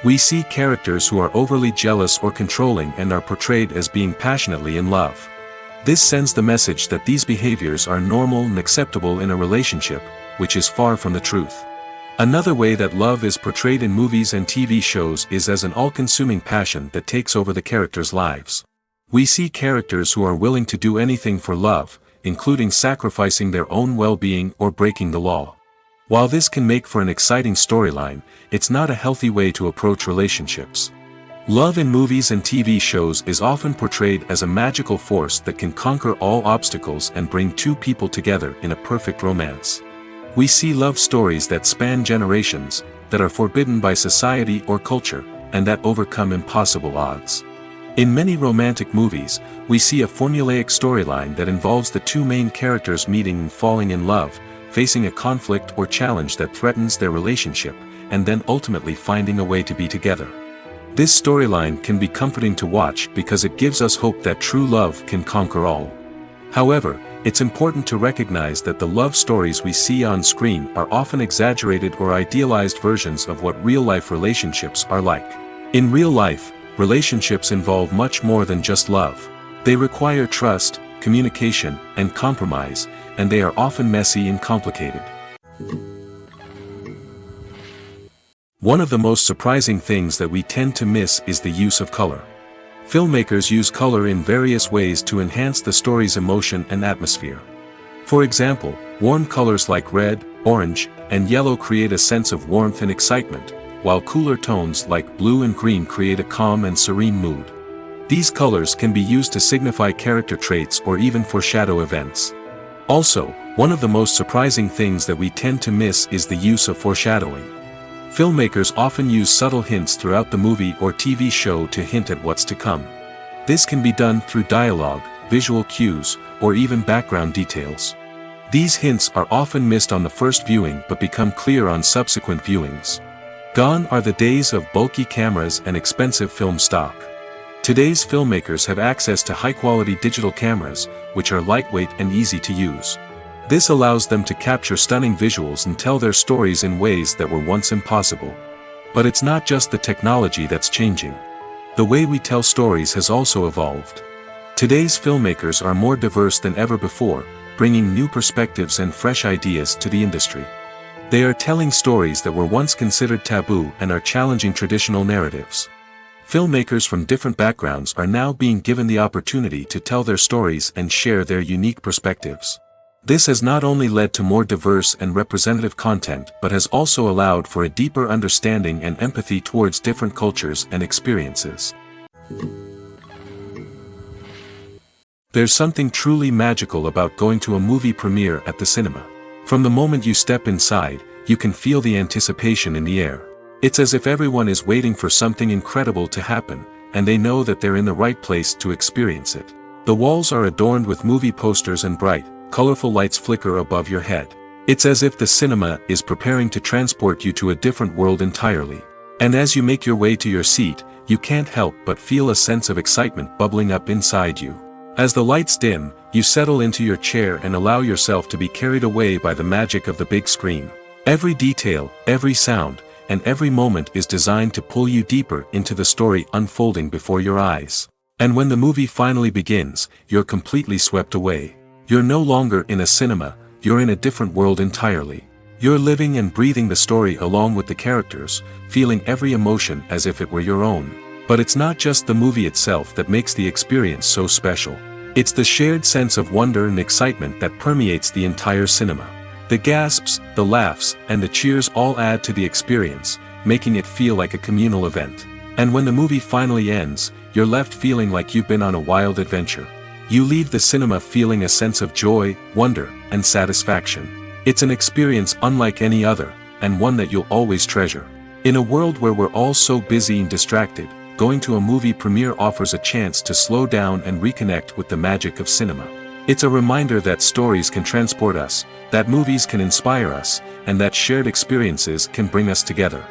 We see characters who are overly jealous or controlling and are portrayed as being passionately in love. This sends the message that these behaviors are normal and acceptable in a relationship, which is far from the truth. Another way that love is portrayed in movies and TV shows is as an all-consuming passion that takes over the characters' lives. We see characters who are willing to do anything for love, including sacrificing their own well-being or breaking the law. While this can make for an exciting storyline, it's not a healthy way to approach relationships. Love in movies and TV shows is often portrayed as a magical force that can conquer all obstacles and bring two people together in a perfect romance. We see love stories that span generations, that are forbidden by society or culture, and that overcome impossible odds. In many romantic movies, we see a formulaic storyline that involves the two main characters meeting and falling in love, facing a conflict or challenge that threatens their relationship, and then ultimately finding a way to be together. This storyline can be comforting to watch because it gives us hope that true love can conquer all. However, it's important to recognize that the love stories we see on screen are often exaggerated or idealized versions of what real-life relationships are like. In real life, relationships involve much more than just love. They require trust, communication, and compromise, and they are often messy and complicated. One of the most surprising things that we tend to miss is the use of color. Filmmakers use color in various ways to enhance the story's emotion and atmosphere. For example, warm colors like red, orange, and yellow create a sense of warmth and excitement, while cooler tones like blue and green create a calm and serene mood. These colors can be used to signify character traits or even foreshadow events. Also, one of the most surprising things that we tend to miss is the use of foreshadowing. Filmmakers often use subtle hints throughout the movie or TV show to hint at what's to come. This can be done through dialogue, visual cues, or even background details. These hints are often missed on the first viewing but become clear on subsequent viewings. Gone are the days of bulky cameras and expensive film stock. Today's filmmakers have access to high-quality digital cameras, which are lightweight and easy to use. This allows them to capture stunning visuals and tell their stories in ways that were once impossible. But it's not just the technology that's changing. The way we tell stories has also evolved. Today's filmmakers are more diverse than ever before, bringing new perspectives and fresh ideas to the industry. They are telling stories that were once considered taboo and are challenging traditional narratives. Filmmakers from different backgrounds are now being given the opportunity to tell their stories and share their unique perspectives. This has not only led to more diverse and representative content but has also allowed for a deeper understanding and empathy towards different cultures and experiences. There's something truly magical about going to a movie premiere at the cinema. From the moment you step inside, you can feel the anticipation in the air. It's as if everyone is waiting for something incredible to happen, and they know that they're in the right place to experience it. The walls are adorned with movie posters and bright, colorful lights flicker above your head. It's as if the cinema is preparing to transport you to a different world entirely. And as you make your way to your seat, you can't help but feel a sense of excitement bubbling up inside you. As the lights dim, you settle into your chair and allow yourself to be carried away by the magic of the big screen. Every detail, every sound, and every moment is designed to pull you deeper into the story unfolding before your eyes. And when the movie finally begins, you're completely swept away. You're no longer in a cinema, you're in a different world entirely. You're living and breathing the story along with the characters, feeling every emotion as if it were your own. But it's not just the movie itself that makes the experience so special. It's the shared sense of wonder and excitement that permeates the entire cinema. The gasps, the laughs, and the cheers all add to the experience, making it feel like a communal event. And when the movie finally ends, you're left feeling like you've been on a wild adventure. You leave the cinema feeling a sense of joy, wonder, and satisfaction. It's an experience unlike any other, and one that you'll always treasure. In a world where we're all so busy and distracted, going to a movie premiere offers a chance to slow down and reconnect with the magic of cinema. It's a reminder that stories can transport us, that movies can inspire us, and that shared experiences can bring us together.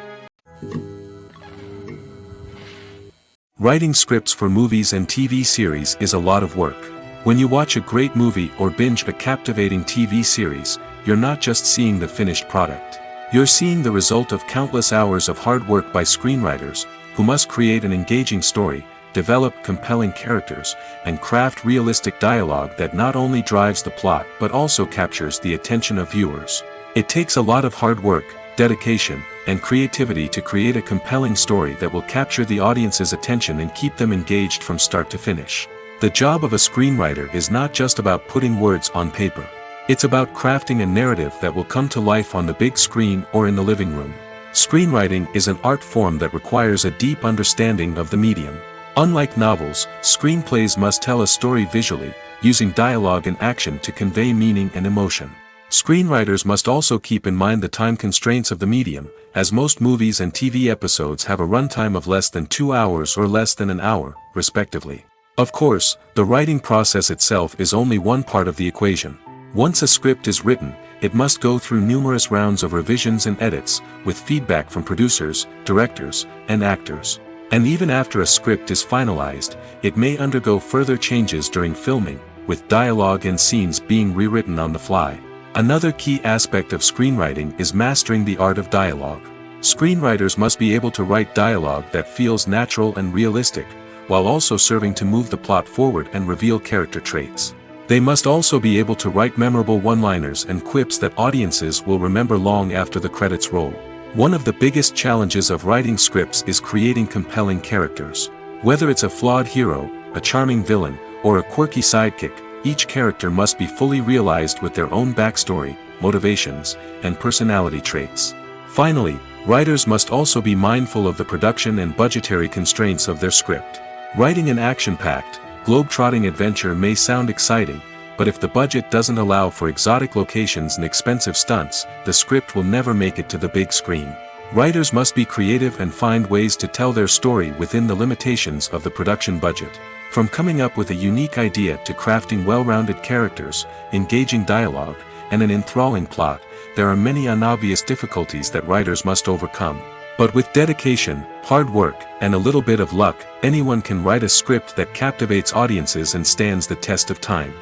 Writing scripts for movies and TV series is a lot of work. When you watch a great movie or binge a captivating TV series, you're not just seeing the finished product. You're seeing the result of countless hours of hard work by screenwriters, who must create an engaging story, develop compelling characters, and craft realistic dialogue that not only drives the plot but also captures the attention of viewers. It takes a lot of hard work, dedication, and creativity to create a compelling story that will capture the audience's attention and keep them engaged from start to finish. The job of a screenwriter is not just about putting words on paper. It's about crafting a narrative that will come to life on the big screen or in the living room. Screenwriting is an art form that requires a deep understanding of the medium. Unlike novels, screenplays must tell a story visually, using dialogue and action to convey meaning and emotion. Screenwriters must also keep in mind the time constraints of the medium, as most movies and TV episodes have a runtime of less than 2 hours or less than an hour, respectively. Of course, the writing process itself is only one part of the equation. Once a script is written, it must go through numerous rounds of revisions and edits, with feedback from producers, directors, and actors. And even after a script is finalized, it may undergo further changes during filming, with dialogue and scenes being rewritten on the fly. Another key aspect of screenwriting is mastering the art of dialogue. Screenwriters must be able to write dialogue that feels natural and realistic, while also serving to move the plot forward and reveal character traits. They must also be able to write memorable one-liners and quips that audiences will remember long after the credits roll. One of the biggest challenges of writing scripts is creating compelling characters. Whether it's a flawed hero, a charming villain, or a quirky sidekick, each character must be fully realized with their own backstory, motivations, and personality traits. Finally, writers must also be mindful of the production and budgetary constraints of their script. Writing an action-packed, globe-trotting adventure may sound exciting, but if the budget doesn't allow for exotic locations and expensive stunts, the script will never make it to the big screen. Writers must be creative and find ways to tell their story within the limitations of the production budget. From coming up with a unique idea to crafting well-rounded characters, engaging dialogue, and an enthralling plot, there are many unobvious difficulties that writers must overcome. But with dedication, hard work, and a little bit of luck, anyone can write a script that captivates audiences and stands the test of time.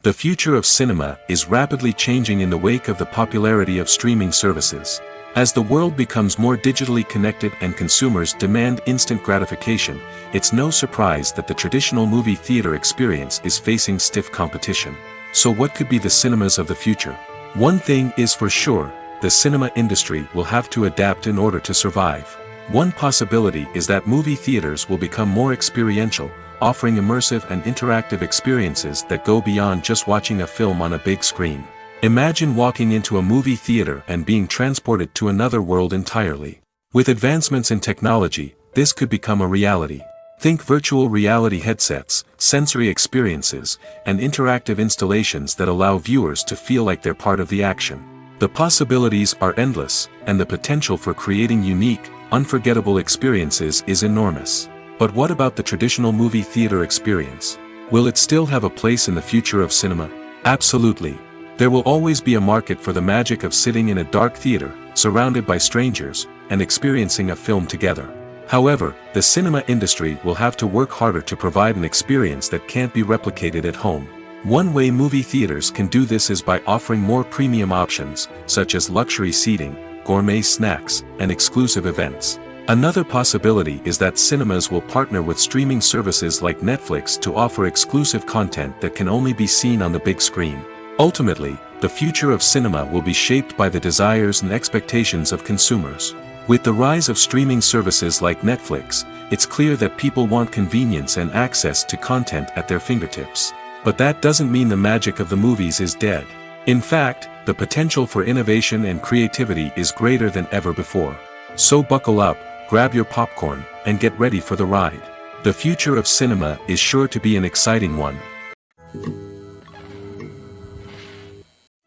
The future of cinema is rapidly changing in the wake of the popularity of streaming services. As the world becomes more digitally connected and consumers demand instant gratification, it's no surprise that the traditional movie theater experience is facing stiff competition. So what could be the cinemas of the future? One thing is for sure, the cinema industry will have to adapt in order to survive. One possibility is that movie theaters will become more experiential, offering immersive and interactive experiences that go beyond just watching a film on a big screen. Imagine walking into a movie theater and being transported to another world entirely. With advancements in technology, this could become a reality. Think virtual reality headsets, sensory experiences, and interactive installations that allow viewers to feel like they're part of the action. The possibilities are endless, and the potential for creating unique, unforgettable experiences is enormous. But what about the traditional movie theater experience? Will it still have a place in the future of cinema? Absolutely. There will always be a market for the magic of sitting in a dark theater, surrounded by strangers, and experiencing a film together. However, the cinema industry will have to work harder to provide an experience that can't be replicated at home. One way movie theaters can do this is by offering more premium options, such as luxury seating, gourmet snacks, and exclusive events. Another possibility is that cinemas will partner with streaming services like Netflix to offer exclusive content that can only be seen on the big screen. Ultimately, the future of cinema will be shaped by the desires and expectations of consumers. With the rise of streaming services like Netflix, it's clear that people want convenience and access to content at their fingertips. But that doesn't mean the magic of the movies is dead. In fact, the potential for innovation and creativity is greater than ever before. So buckle up, grab your popcorn, and get ready for the ride. The future of cinema is sure to be an exciting one.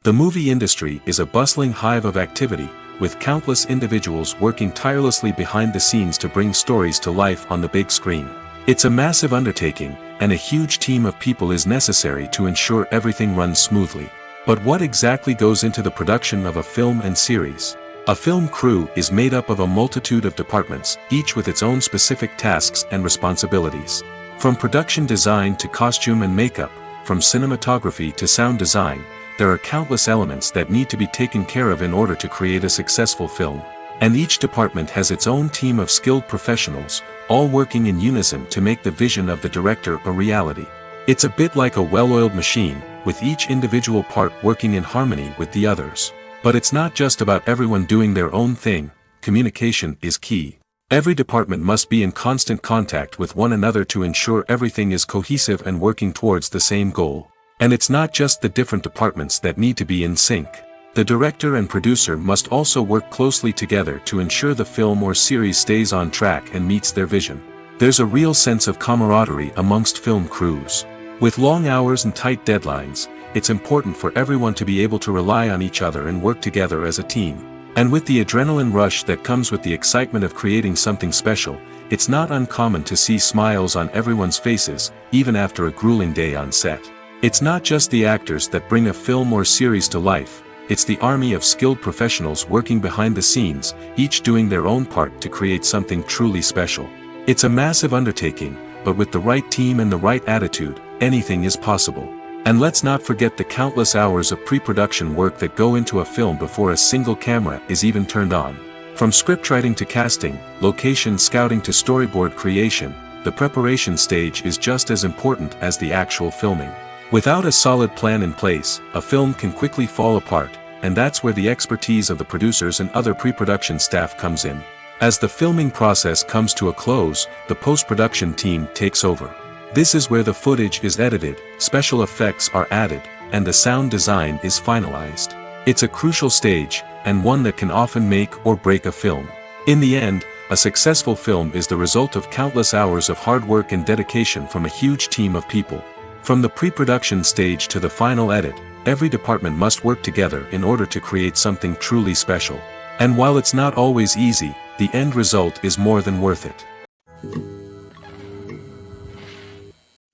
The movie industry is a bustling hive of activity, with countless individuals working tirelessly behind the scenes to bring stories to life on the big screen. It's a massive undertaking, and a huge team of people is necessary to ensure everything runs smoothly. But what exactly goes into the production of a film and series? A film crew is made up of a multitude of departments, each with its own specific tasks and responsibilities. From production design to costume and makeup, from cinematography to sound design, there are countless elements that need to be taken care of in order to create a successful film. And each department has its own team of skilled professionals, all working in unison to make the vision of the director a reality. It's a bit like a well-oiled machine, with each individual part working in harmony with the others. But it's not just about everyone doing their own thing. Communication is key. Every department must be in constant contact with one another to ensure everything is cohesive and working towards the same goal. And it's not just the different departments that need to be in sync. The director and producer must also work closely together to ensure the film or series stays on track and meets their vision. There's a real sense of camaraderie amongst film crews. With long hours and tight deadlines, it's important for everyone to be able to rely on each other and work together as a team. And with the adrenaline rush that comes with the excitement of creating something special, it's not uncommon to see smiles on everyone's faces, even after a grueling day on set. It's not just the actors that bring a film or series to life, it's the army of skilled professionals working behind the scenes, each doing their own part to create something truly special. It's a massive undertaking, but with the right team and the right attitude, anything is possible. And let's not forget the countless hours of pre-production work that go into a film before a single camera is even turned on. From scriptwriting to casting, location scouting to storyboard creation, the preparation stage is just as important as the actual filming. Without a solid plan in place, a film can quickly fall apart, and that's where the expertise of the producers and other pre-production staff comes in. As the filming process comes to a close, the post-production team takes over. This is where the footage is edited, special effects are added, and the sound design is finalized. It's a crucial stage, and one that can often make or break a film. In the end, a successful film is the result of countless hours of hard work and dedication from a huge team of people. From the pre-production stage to the final edit, every department must work together in order to create something truly special. And while it's not always easy, the end result is more than worth it.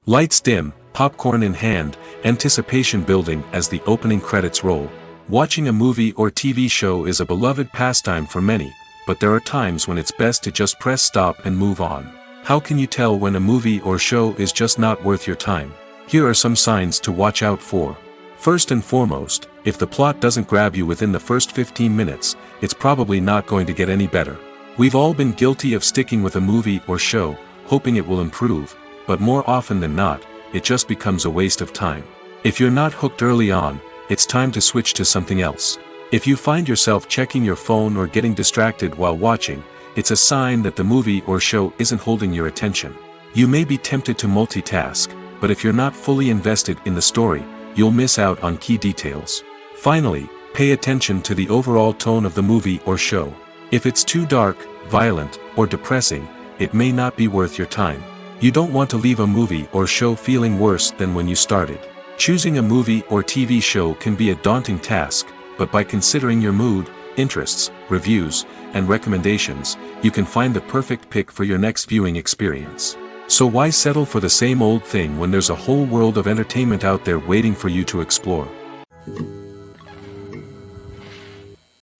Lights dim, popcorn in hand, anticipation building as the opening credits roll. Watching a movie or TV show is a beloved pastime for many, but there are times when it's best to just press stop and move on. How can you tell when a movie or show is just not worth your time? Here are some signs to watch out for. First and foremost, if the plot doesn't grab you within the first 15 minutes, it's probably not going to get any better. We've all been guilty of sticking with a movie or show, hoping it will improve, but more often than not, it just becomes a waste of time. If you're not hooked early on, it's time to switch to something else. If you find yourself checking your phone or getting distracted while watching, it's a sign that the movie or show isn't holding your attention. You may be tempted to multitask, but if you're not fully invested in the story, you'll miss out on key details. Finally, pay attention to the overall tone of the movie or show. If it's too dark, violent, or depressing, it may not be worth your time. You don't want to leave a movie or show feeling worse than when you started. Choosing a movie or TV show can be a daunting task, but by considering your mood, interests, reviews, and recommendations, you can find the perfect pick for your next viewing experience. So why settle for the same old thing when there's a whole world of entertainment out there waiting for you to explore?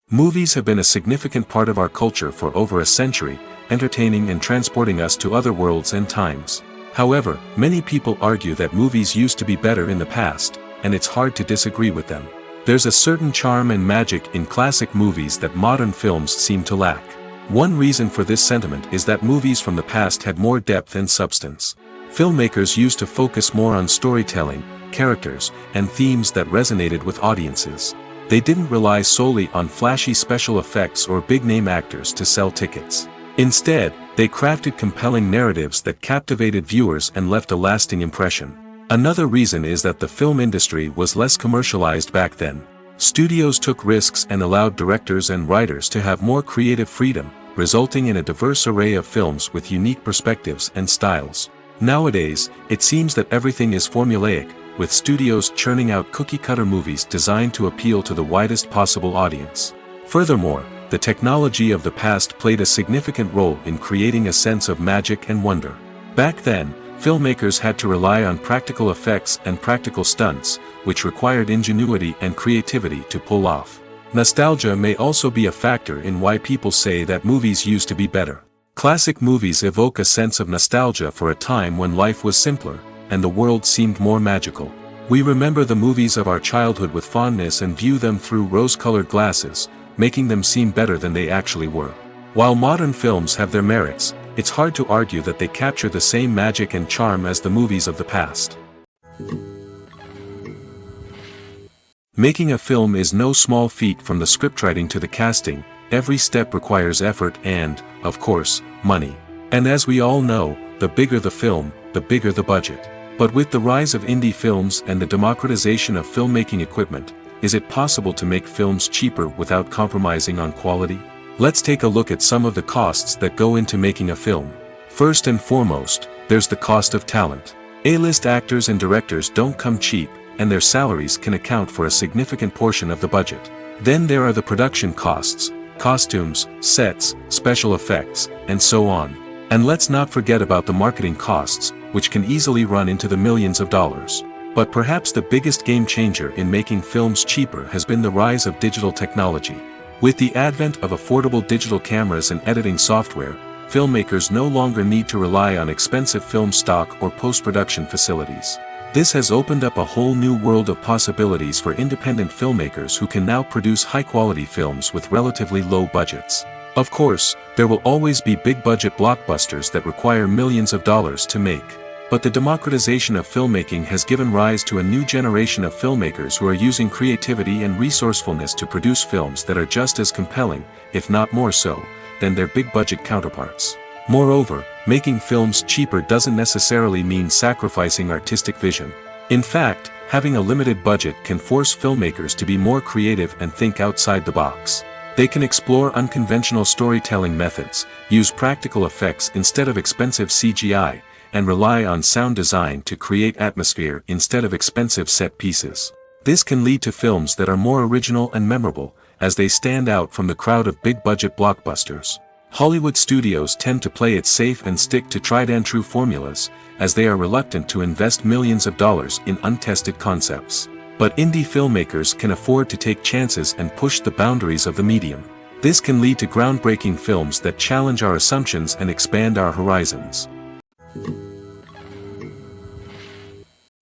Movies have been a significant part of our culture for over a century, entertaining and transporting us to other worlds and times. However, many people argue that movies used to be better in the past, and it's hard to disagree with them. There's a certain charm and magic in classic movies that modern films seem to lack. One reason for this sentiment is that movies from the past had more depth and substance. Filmmakers used to focus more on storytelling, characters, and themes that resonated with audiences. They didn't rely solely on flashy special effects or big-name actors to sell tickets. Instead, they crafted compelling narratives that captivated viewers and left a lasting impression. Another reason is that the film industry was less commercialized back then. Studios took risks and allowed directors and writers to have more creative freedom, resulting in a diverse array of films with unique perspectives and styles. Nowadays, it seems that everything is formulaic, with studios churning out cookie-cutter movies designed to appeal to the widest possible audience. Furthermore, the technology of the past played a significant role in creating a sense of magic and wonder. Back then, filmmakers had to rely on practical effects and practical stunts, which required ingenuity and creativity to pull off. Nostalgia may also be a factor in why people say that movies used to be better. Classic movies evoke a sense of nostalgia for a time when life was simpler, and the world seemed more magical. We remember the movies of our childhood with fondness and view them through rose-colored glasses, making them seem better than they actually were. While modern films have their merits, it's hard to argue that they capture the same magic and charm as the movies of the past. Making a film is no small feat. From the scriptwriting to the casting, every step requires effort and, of course, money. And as we all know, the bigger the film, the bigger the budget. But with the rise of indie films and the democratization of filmmaking equipment, is it possible to make films cheaper without compromising on quality? Let's take a look at some of the costs that go into making a film. First and foremost, there's the cost of talent. A-list actors and directors don't come cheap, and their salaries can account for a significant portion of the budget. Then there are the production costs, costumes, sets, special effects, and so on. And let's not forget about the marketing costs, which can easily run into the millions of dollars. But perhaps the biggest game changer in making films cheaper has been the rise of digital technology. With the advent of affordable digital cameras and editing software, filmmakers no longer need to rely on expensive film stock or post-production facilities. This has opened up a whole new world of possibilities for independent filmmakers who can now produce high-quality films with relatively low budgets. Of course, there will always be big-budget blockbusters that require millions of dollars to make. But the democratization of filmmaking has given rise to a new generation of filmmakers who are using creativity and resourcefulness to produce films that are just as compelling, if not more so, than their big-budget counterparts. Moreover, making films cheaper doesn't necessarily mean sacrificing artistic vision. In fact, having a limited budget can force filmmakers to be more creative and think outside the box. They can explore unconventional storytelling methods, use practical effects instead of expensive CGI, and rely on sound design to create atmosphere instead of expensive set pieces. This can lead to films that are more original and memorable, as they stand out from the crowd of big-budget blockbusters. Hollywood studios tend to play it safe and stick to tried-and-true formulas, as they are reluctant to invest millions of dollars in untested concepts. But indie filmmakers can afford to take chances and push the boundaries of the medium. This can lead to groundbreaking films that challenge our assumptions and expand our horizons.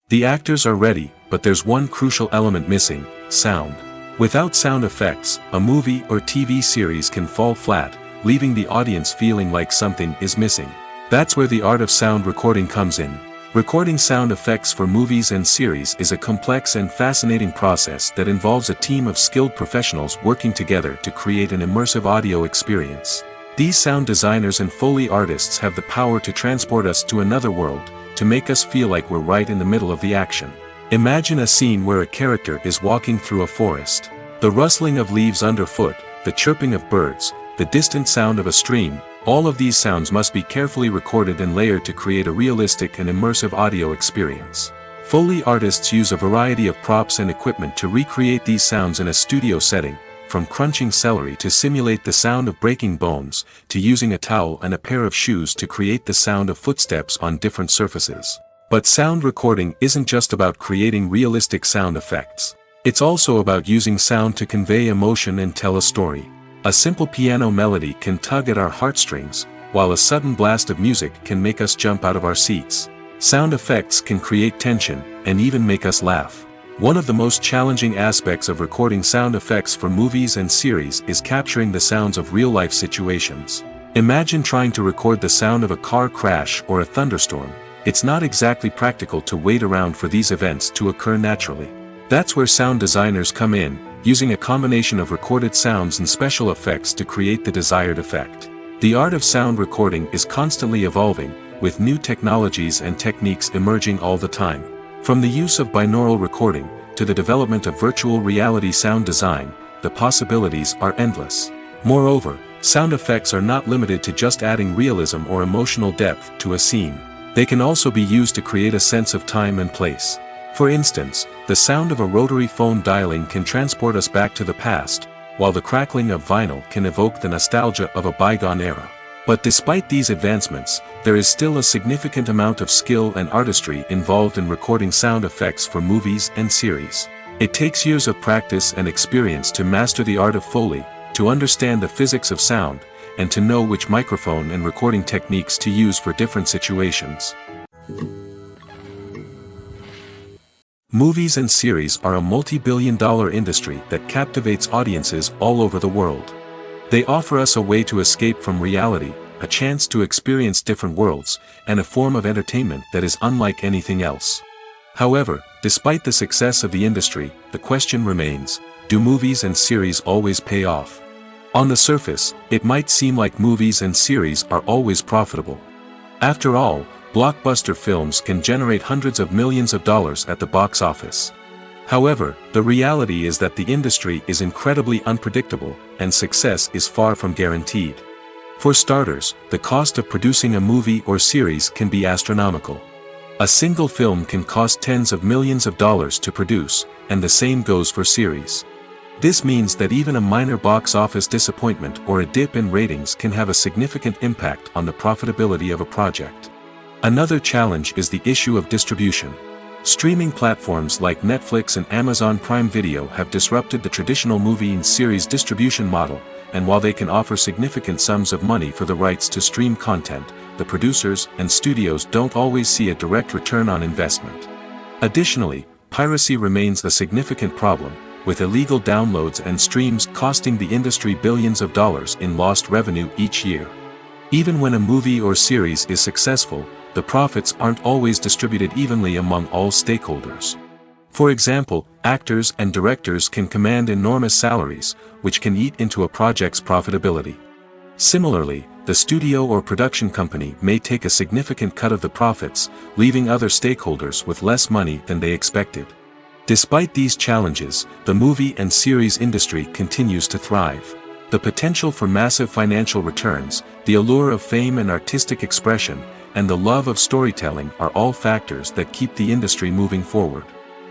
The actors are ready, but there's one crucial element missing: sound. Without sound effects, a movie or TV series can fall flat, leaving the audience feeling like something is missing. That's where the art of sound recording comes in. Recording sound effects for movies and series is a complex and fascinating process that involves a team of skilled professionals working together to create an immersive audio experience. These sound designers and Foley artists have the power to transport us to another world, to make us feel like we're right in the middle of the action. Imagine a scene where a character is walking through a forest. The rustling of leaves underfoot, the chirping of birds, the distant sound of a stream, all of these sounds must be carefully recorded and layered to create a realistic and immersive audio experience. Foley artists use a variety of props and equipment to recreate these sounds in a studio setting, from crunching celery to simulate the sound of breaking bones, to using a towel and a pair of shoes to create the sound of footsteps on different surfaces. But sound recording isn't just about creating realistic sound effects. It's also about using sound to convey emotion and tell a story. A simple piano melody can tug at our heartstrings, while a sudden blast of music can make us jump out of our seats. Sound effects can create tension, and even make us laugh. One of the most challenging aspects of recording sound effects for movies and series is capturing the sounds of real-life situations. Imagine trying to record the sound of a car crash or a thunderstorm. It's not exactly practical to wait around for these events to occur naturally. That's where sound designers come in, using a combination of recorded sounds and special effects to create the desired effect. The art of sound recording is constantly evolving, with new technologies and techniques emerging all the time. From the use of binaural recording, to the development of virtual reality sound design, the possibilities are endless. Moreover, sound effects are not limited to just adding realism or emotional depth to a scene. They can also be used to create a sense of time and place. For instance, the sound of a rotary phone dialing can transport us back to the past, while the crackling of vinyl can evoke the nostalgia of a bygone era. But despite these advancements, there is still a significant amount of skill and artistry involved in recording sound effects for movies and series. It takes years of practice and experience to master the art of Foley, to understand the physics of sound, and to know which microphone and recording techniques to use for different situations. Movies and series are a multi-billion-dollar industry that captivates audiences all over the world. They offer us a way to escape from reality, a chance to experience different worlds, and a form of entertainment that is unlike anything else. However, despite the success of the industry, the question remains, do movies and series always pay off? On the surface, it might seem like movies and series are always profitable. After all, blockbuster films can generate hundreds of millions of dollars at the box office. However, the reality is that the industry is incredibly unpredictable, and success is far from guaranteed. For starters, the cost of producing a movie or series can be astronomical. A single film can cost tens of millions of dollars to produce, and the same goes for series. This means that even a minor box office disappointment or a dip in ratings can have a significant impact on the profitability of a project. Another challenge is the issue of distribution. Streaming platforms like Netflix and Amazon Prime Video have disrupted the traditional movie and series distribution model, and while they can offer significant sums of money for the rights to stream content, the producers and studios don't always see a direct return on investment. Additionally, piracy remains a significant problem, with illegal downloads and streams costing the industry billions of dollars in lost revenue each year. Even when a movie or series is successful, the profits aren't always distributed evenly among all stakeholders. For example, actors and directors can command enormous salaries, which can eat into a project's profitability. Similarly, the studio or production company may take a significant cut of the profits, leaving other stakeholders with less money than they expected. Despite these challenges, the movie and series industry continues to thrive. The potential for massive financial returns, the allure of fame and artistic expression, and the love of storytelling are all factors that keep the industry moving forward.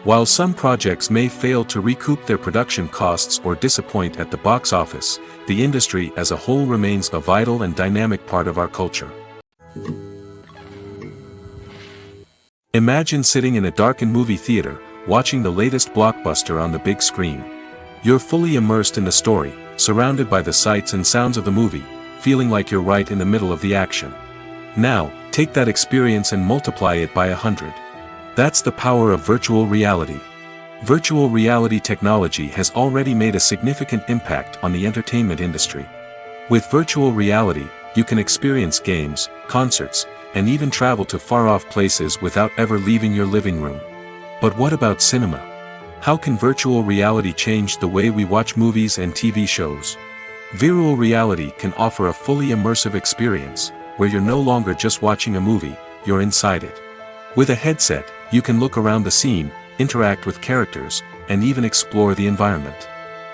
While some projects may fail to recoup their production costs or disappoint at the box office, the industry as a whole remains a vital and dynamic part of our culture. Imagine sitting in a darkened movie theater, watching the latest blockbuster on the big screen. You're fully immersed in the story, surrounded by the sights and sounds of the movie, feeling like you're right in the middle of the action. Now, take that experience and multiply it by 100. That's the power of virtual reality. Virtual reality technology has already made a significant impact on the entertainment industry. With virtual reality, you can experience games, concerts, and even travel to far-off places without ever leaving your living room. But what about cinema? How can virtual reality change the way we watch movies and TV shows? Virtual reality can offer a fully immersive experience, where you're no longer just watching a movie, you're inside it. With a headset, you can look around the scene, interact with characters, and even explore the environment.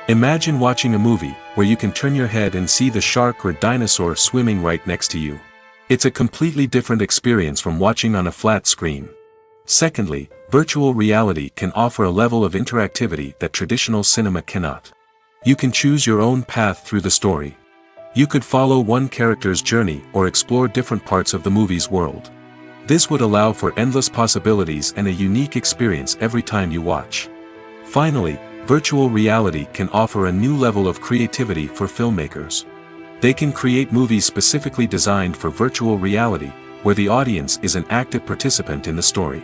Imagine watching a movie, where you can turn your head and see the shark or dinosaur swimming right next to you. It's a completely different experience from watching on a flat screen. Secondly, virtual reality can offer a level of interactivity that traditional cinema cannot. You can choose your own path through the story. You could follow one character's journey or explore different parts of the movie's world. This would allow for endless possibilities and a unique experience every time you watch. Finally, virtual reality can offer a new level of creativity for filmmakers. They can create movies specifically designed for virtual reality, where the audience is an active participant in the story.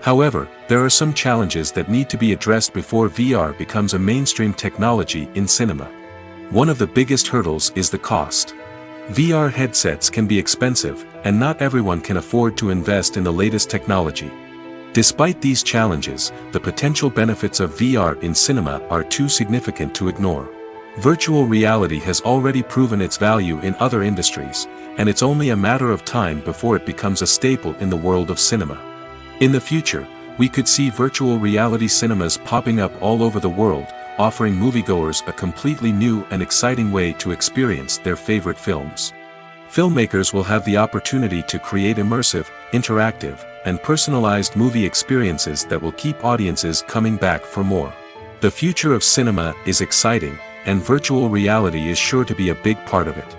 However, there are some challenges that need to be addressed before VR becomes a mainstream technology in cinema. One of the biggest hurdles is the cost. VR headsets can be expensive, and not everyone can afford to invest in the latest technology. Despite these challenges, the potential benefits of VR in cinema are too significant to ignore. Virtual reality has already proven its value in other industries, and it's only a matter of time before it becomes a staple in the world of cinema. In the future, we could see virtual reality cinemas popping up all over the world, offering moviegoers a completely new and exciting way to experience their favorite films. Filmmakers will have the opportunity to create immersive, interactive, and personalized movie experiences that will keep audiences coming back for more. The future of cinema is exciting, and virtual reality is sure to be a big part of it.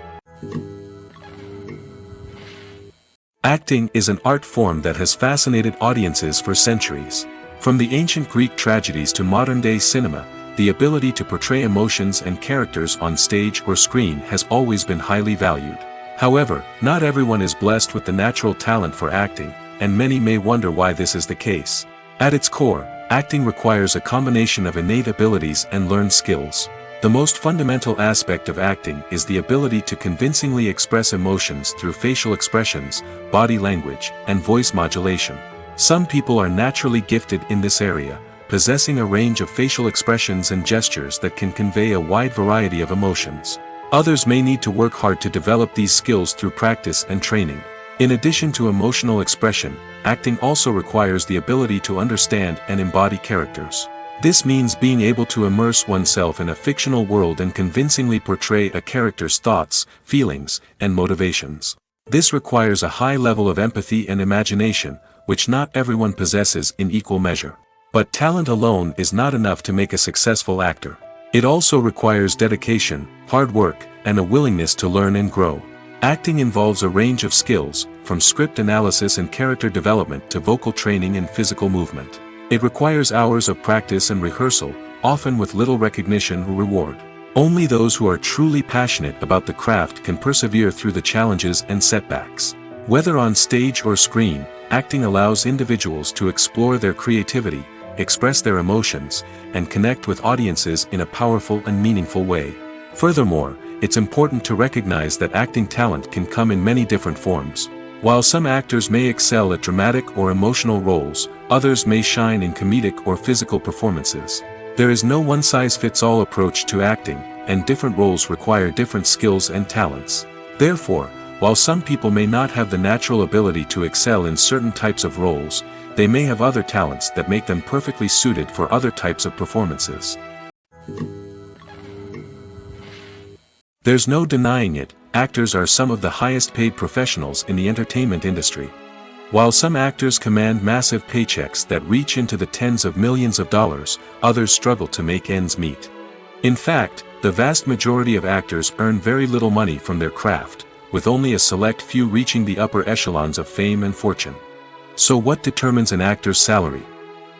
Acting is an art form that has fascinated audiences for centuries. From the ancient Greek tragedies to modern-day cinema, the ability to portray emotions and characters on stage or screen has always been highly valued. However, not everyone is blessed with the natural talent for acting, and many may wonder why this is the case. At its core, acting requires a combination of innate abilities and learned skills. The most fundamental aspect of acting is the ability to convincingly express emotions through facial expressions, body language, and voice modulation. Some people are naturally gifted in this area, possessing a range of facial expressions and gestures that can convey a wide variety of emotions. Others may need to work hard to develop these skills through practice and training. In addition to emotional expression, acting also requires the ability to understand and embody characters. This means being able to immerse oneself in a fictional world and convincingly portray a character's thoughts, feelings, and motivations. This requires a high level of empathy and imagination, which not everyone possesses in equal measure. But talent alone is not enough to make a successful actor. It also requires dedication, hard work, and a willingness to learn and grow. Acting involves a range of skills, from script analysis and character development to vocal training and physical movement. It requires hours of practice and rehearsal, often with little recognition or reward. Only those who are truly passionate about the craft can persevere through the challenges and setbacks. Whether on stage or screen, acting allows individuals to explore their creativity, express their emotions, and connect with audiences in a powerful and meaningful way. Furthermore, it's important to recognize that acting talent can come in many different forms. While some actors may excel at dramatic or emotional roles, others may shine in comedic or physical performances. There is no one-size-fits-all approach to acting, and different roles require different skills and talents. Therefore, while some people may not have the natural ability to excel in certain types of roles, they may have other talents that make them perfectly suited for other types of performances. There's no denying it, actors are some of the highest-paid professionals in the entertainment industry. While some actors command massive paychecks that reach into the tens of millions of dollars, others struggle to make ends meet. In fact, the vast majority of actors earn very little money from their craft, with only a select few reaching the upper echelons of fame and fortune. So what determines an actor's salary?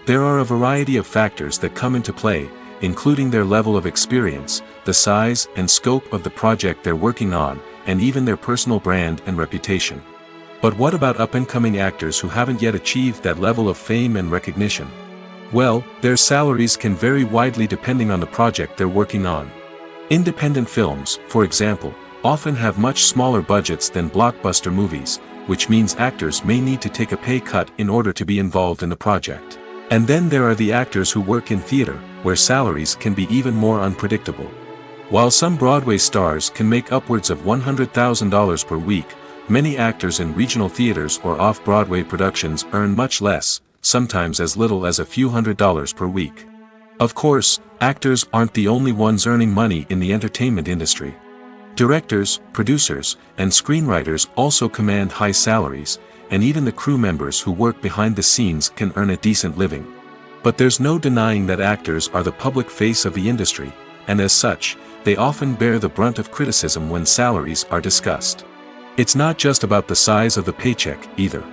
There are a variety of factors that come into play, including their level of experience, the size and scope of the project they're working on, and even their personal brand and reputation. But what about up-and-coming actors who haven't yet achieved that level of fame and recognition? Well, their salaries can vary widely depending on the project they're working on. Independent films, for example, often have much smaller budgets than blockbuster movies, which means actors may need to take a pay cut in order to be involved in the project. And then there are the actors who work in theater, where salaries can be even more unpredictable. While some Broadway stars can make upwards of $100,000 per week, many actors in regional theaters or off-Broadway productions earn much less, sometimes as little as a few $100s per week. Of course, actors aren't the only ones earning money in the entertainment industry. Directors, producers, and screenwriters also command high salaries, and even the crew members who work behind the scenes can earn a decent living. But there's no denying that actors are the public face of the industry, and as such, they often bear the brunt of criticism when salaries are discussed. It's not just about the size of the paycheck, either.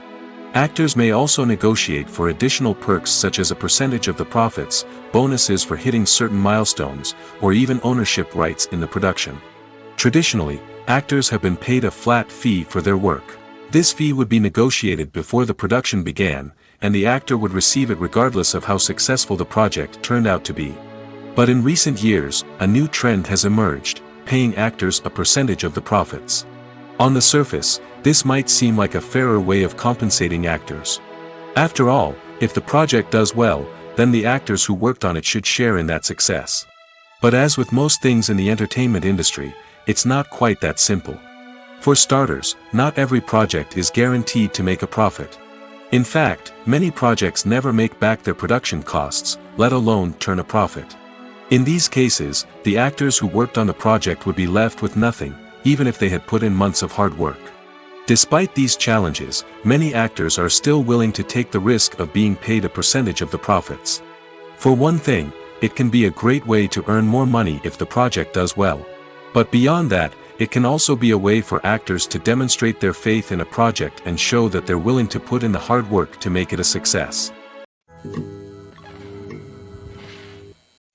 Actors may also negotiate for additional perks such as a percentage of the profits, bonuses for hitting certain milestones, or even ownership rights in the production. Traditionally, actors have been paid a flat fee for their work. This fee would be negotiated before the production began, and the actor would receive it regardless of how successful the project turned out to be. But in recent years, a new trend has emerged, paying actors a percentage of the profits. On the surface, this might seem like a fairer way of compensating actors. After all, if the project does well, then the actors who worked on it should share in that success. But as with most things in the entertainment industry, it's not quite that simple. For starters, not every project is guaranteed to make a profit. In fact, many projects never make back their production costs, let alone turn a profit. In these cases, the actors who worked on the project would be left with nothing, even if they had put in months of hard work. Despite these challenges, many actors are still willing to take the risk of being paid a percentage of the profits. For one thing, it can be a great way to earn more money if the project does well. But beyond that, it can also be a way for actors to demonstrate their faith in a project and show that they're willing to put in the hard work to make it a success.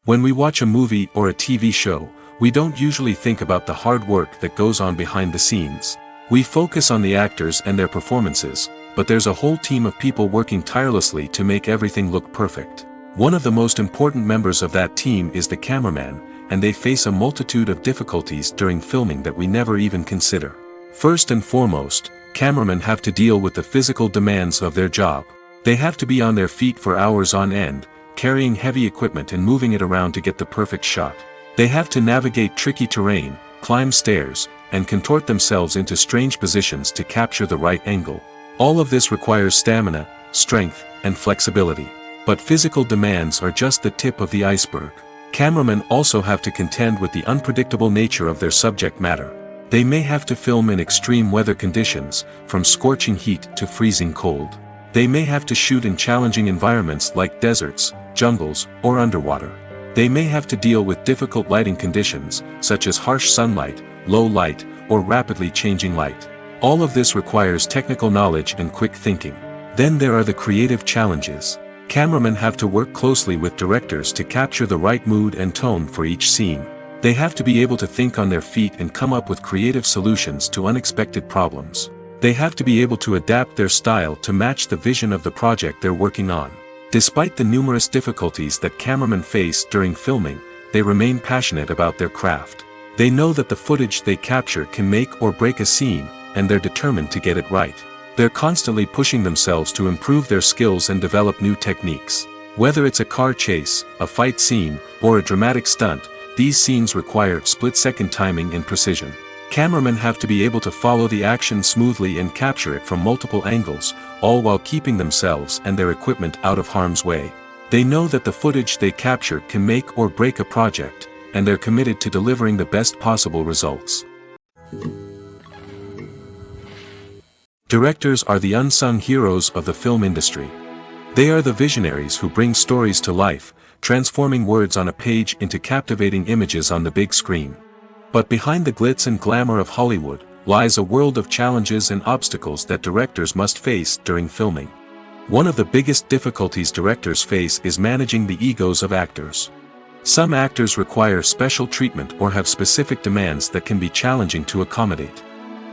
When we watch a movie or a TV show, we don't usually think about the hard work that goes on behind the scenes. We focus on the actors and their performances, but there's a whole team of people working tirelessly to make everything look perfect. One of the most important members of that team is the cameraman, and they face a multitude of difficulties during filming that we never even consider. First and foremost, cameramen have to deal with the physical demands of their job. They have to be on their feet for hours on end, carrying heavy equipment and moving it around to get the perfect shot. They have to navigate tricky terrain, climb stairs, and contort themselves into strange positions to capture the right angle. All of this requires stamina, strength, and flexibility. But physical demands are just the tip of the iceberg. Cameramen also have to contend with the unpredictable nature of their subject matter. They may have to film in extreme weather conditions, from scorching heat to freezing cold. They may have to shoot in challenging environments like deserts, jungles, or underwater. They may have to deal with difficult lighting conditions, such as harsh sunlight, low light, or rapidly changing light. All of this requires technical knowledge and quick thinking. Then there are the creative challenges. Cameramen have to work closely with directors to capture the right mood and tone for each scene. They have to be able to think on their feet and come up with creative solutions to unexpected problems. They have to be able to adapt their style to match the vision of the project they're working on. Despite the numerous difficulties that cameramen face during filming, they remain passionate about their craft. They know that the footage they capture can make or break a scene, and they're determined to get it right. They're constantly pushing themselves to improve their skills and develop new techniques. Whether it's a car chase, a fight scene, or a dramatic stunt, these scenes require split-second timing and precision. Cameramen have to be able to follow the action smoothly and capture it from multiple angles, all while keeping themselves and their equipment out of harm's way. They know that the footage they capture can make or break a project, and they're committed to delivering the best possible results. Directors are the unsung heroes of the film industry. They are the visionaries who bring stories to life, transforming words on a page into captivating images on the big screen. But behind the glitz and glamour of Hollywood lies a world of challenges and obstacles that directors must face during filming. One of the biggest difficulties directors face is managing the egos of actors. Some actors require special treatment or have specific demands that can be challenging to accommodate.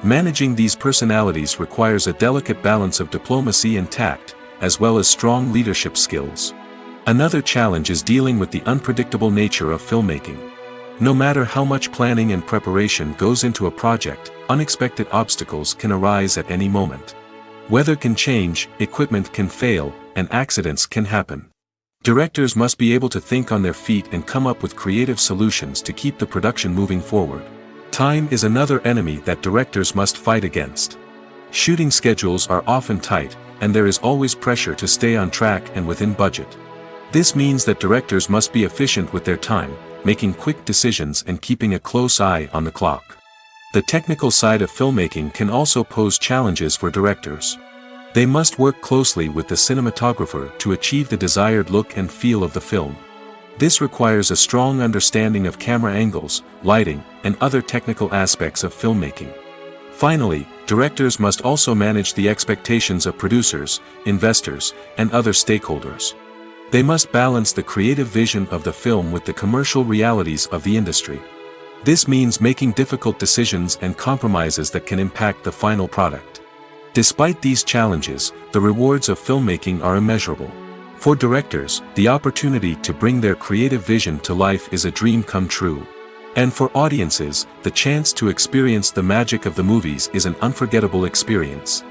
Managing these personalities requires a delicate balance of diplomacy and tact, as well as strong leadership skills. Another challenge is dealing with the unpredictable nature of filmmaking. No matter how much planning and preparation goes into a project, unexpected obstacles can arise at any moment. Weather can change, equipment can fail, and accidents can happen. Directors must be able to think on their feet and come up with creative solutions to keep the production moving forward. Time is another enemy that directors must fight against. Shooting schedules are often tight, and there is always pressure to stay on track and within budget. This means that directors must be efficient with their time, making quick decisions and keeping a close eye on the clock. The technical side of filmmaking can also pose challenges for directors. They must work closely with the cinematographer to achieve the desired look and feel of the film. This requires a strong understanding of camera angles, lighting, and other technical aspects of filmmaking. Finally, directors must also manage the expectations of producers, investors, and other stakeholders. They must balance the creative vision of the film with the commercial realities of the industry. This means making difficult decisions and compromises that can impact the final product. Despite these challenges, the rewards of filmmaking are immeasurable. For directors, the opportunity to bring their creative vision to life is a dream come true. And for audiences, the chance to experience the magic of the movies is an unforgettable experience.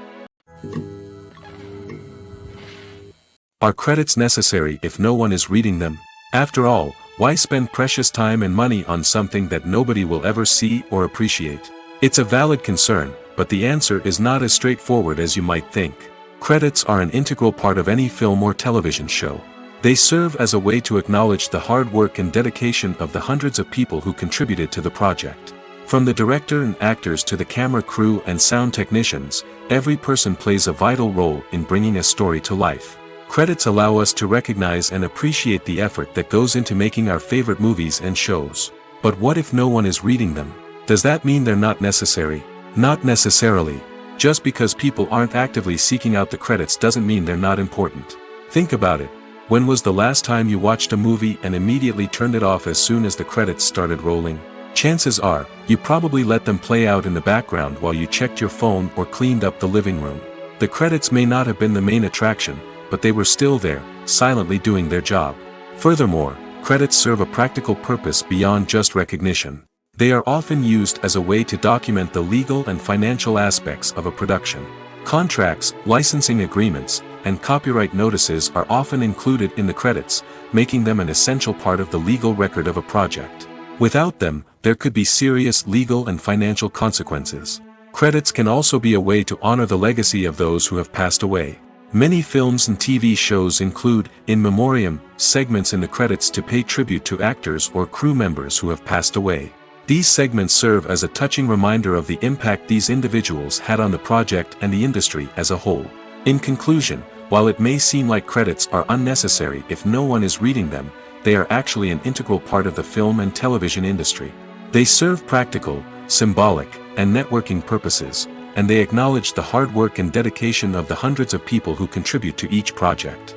Are credits necessary if no one is reading them? After all, why spend precious time and money on something that nobody will ever see or appreciate? It's a valid concern, but the answer is not as straightforward as you might think. Credits are an integral part of any film or television show. They serve as a way to acknowledge the hard work and dedication of the hundreds of people who contributed to the project. From the director and actors to the camera crew and sound technicians, every person plays a vital role in bringing a story to life. Credits allow us to recognize and appreciate the effort that goes into making our favorite movies and shows. But what if no one is reading them? Does that mean they're not necessary? Not necessarily. Just because people aren't actively seeking out the credits doesn't mean they're not important. Think about it. When was the last time you watched a movie and immediately turned it off as soon as the credits started rolling? Chances are, you probably let them play out in the background while you checked your phone or cleaned up the living room. The credits may not have been the main attraction, but they were still there, silently doing their job. Furthermore, credits serve a practical purpose beyond just recognition. They are often used as a way to document the legal and financial aspects of a production. Contracts, licensing agreements, and copyright notices are often included in the credits, making them an essential part of the legal record of a project. Without them, there could be serious legal and financial consequences. Credits can also be a way to honor the legacy of those who have passed away. Many films and TV shows include, in memoriam, segments in the credits to pay tribute to actors or crew members who have passed away. These segments serve as a touching reminder of the impact these individuals had on the project and the industry as a whole. In conclusion, while it may seem like credits are unnecessary if no one is reading them, they are actually an integral part of the film and television industry. They serve practical, symbolic, and networking purposes, and they acknowledge the hard work and dedication of the hundreds of people who contribute to each project.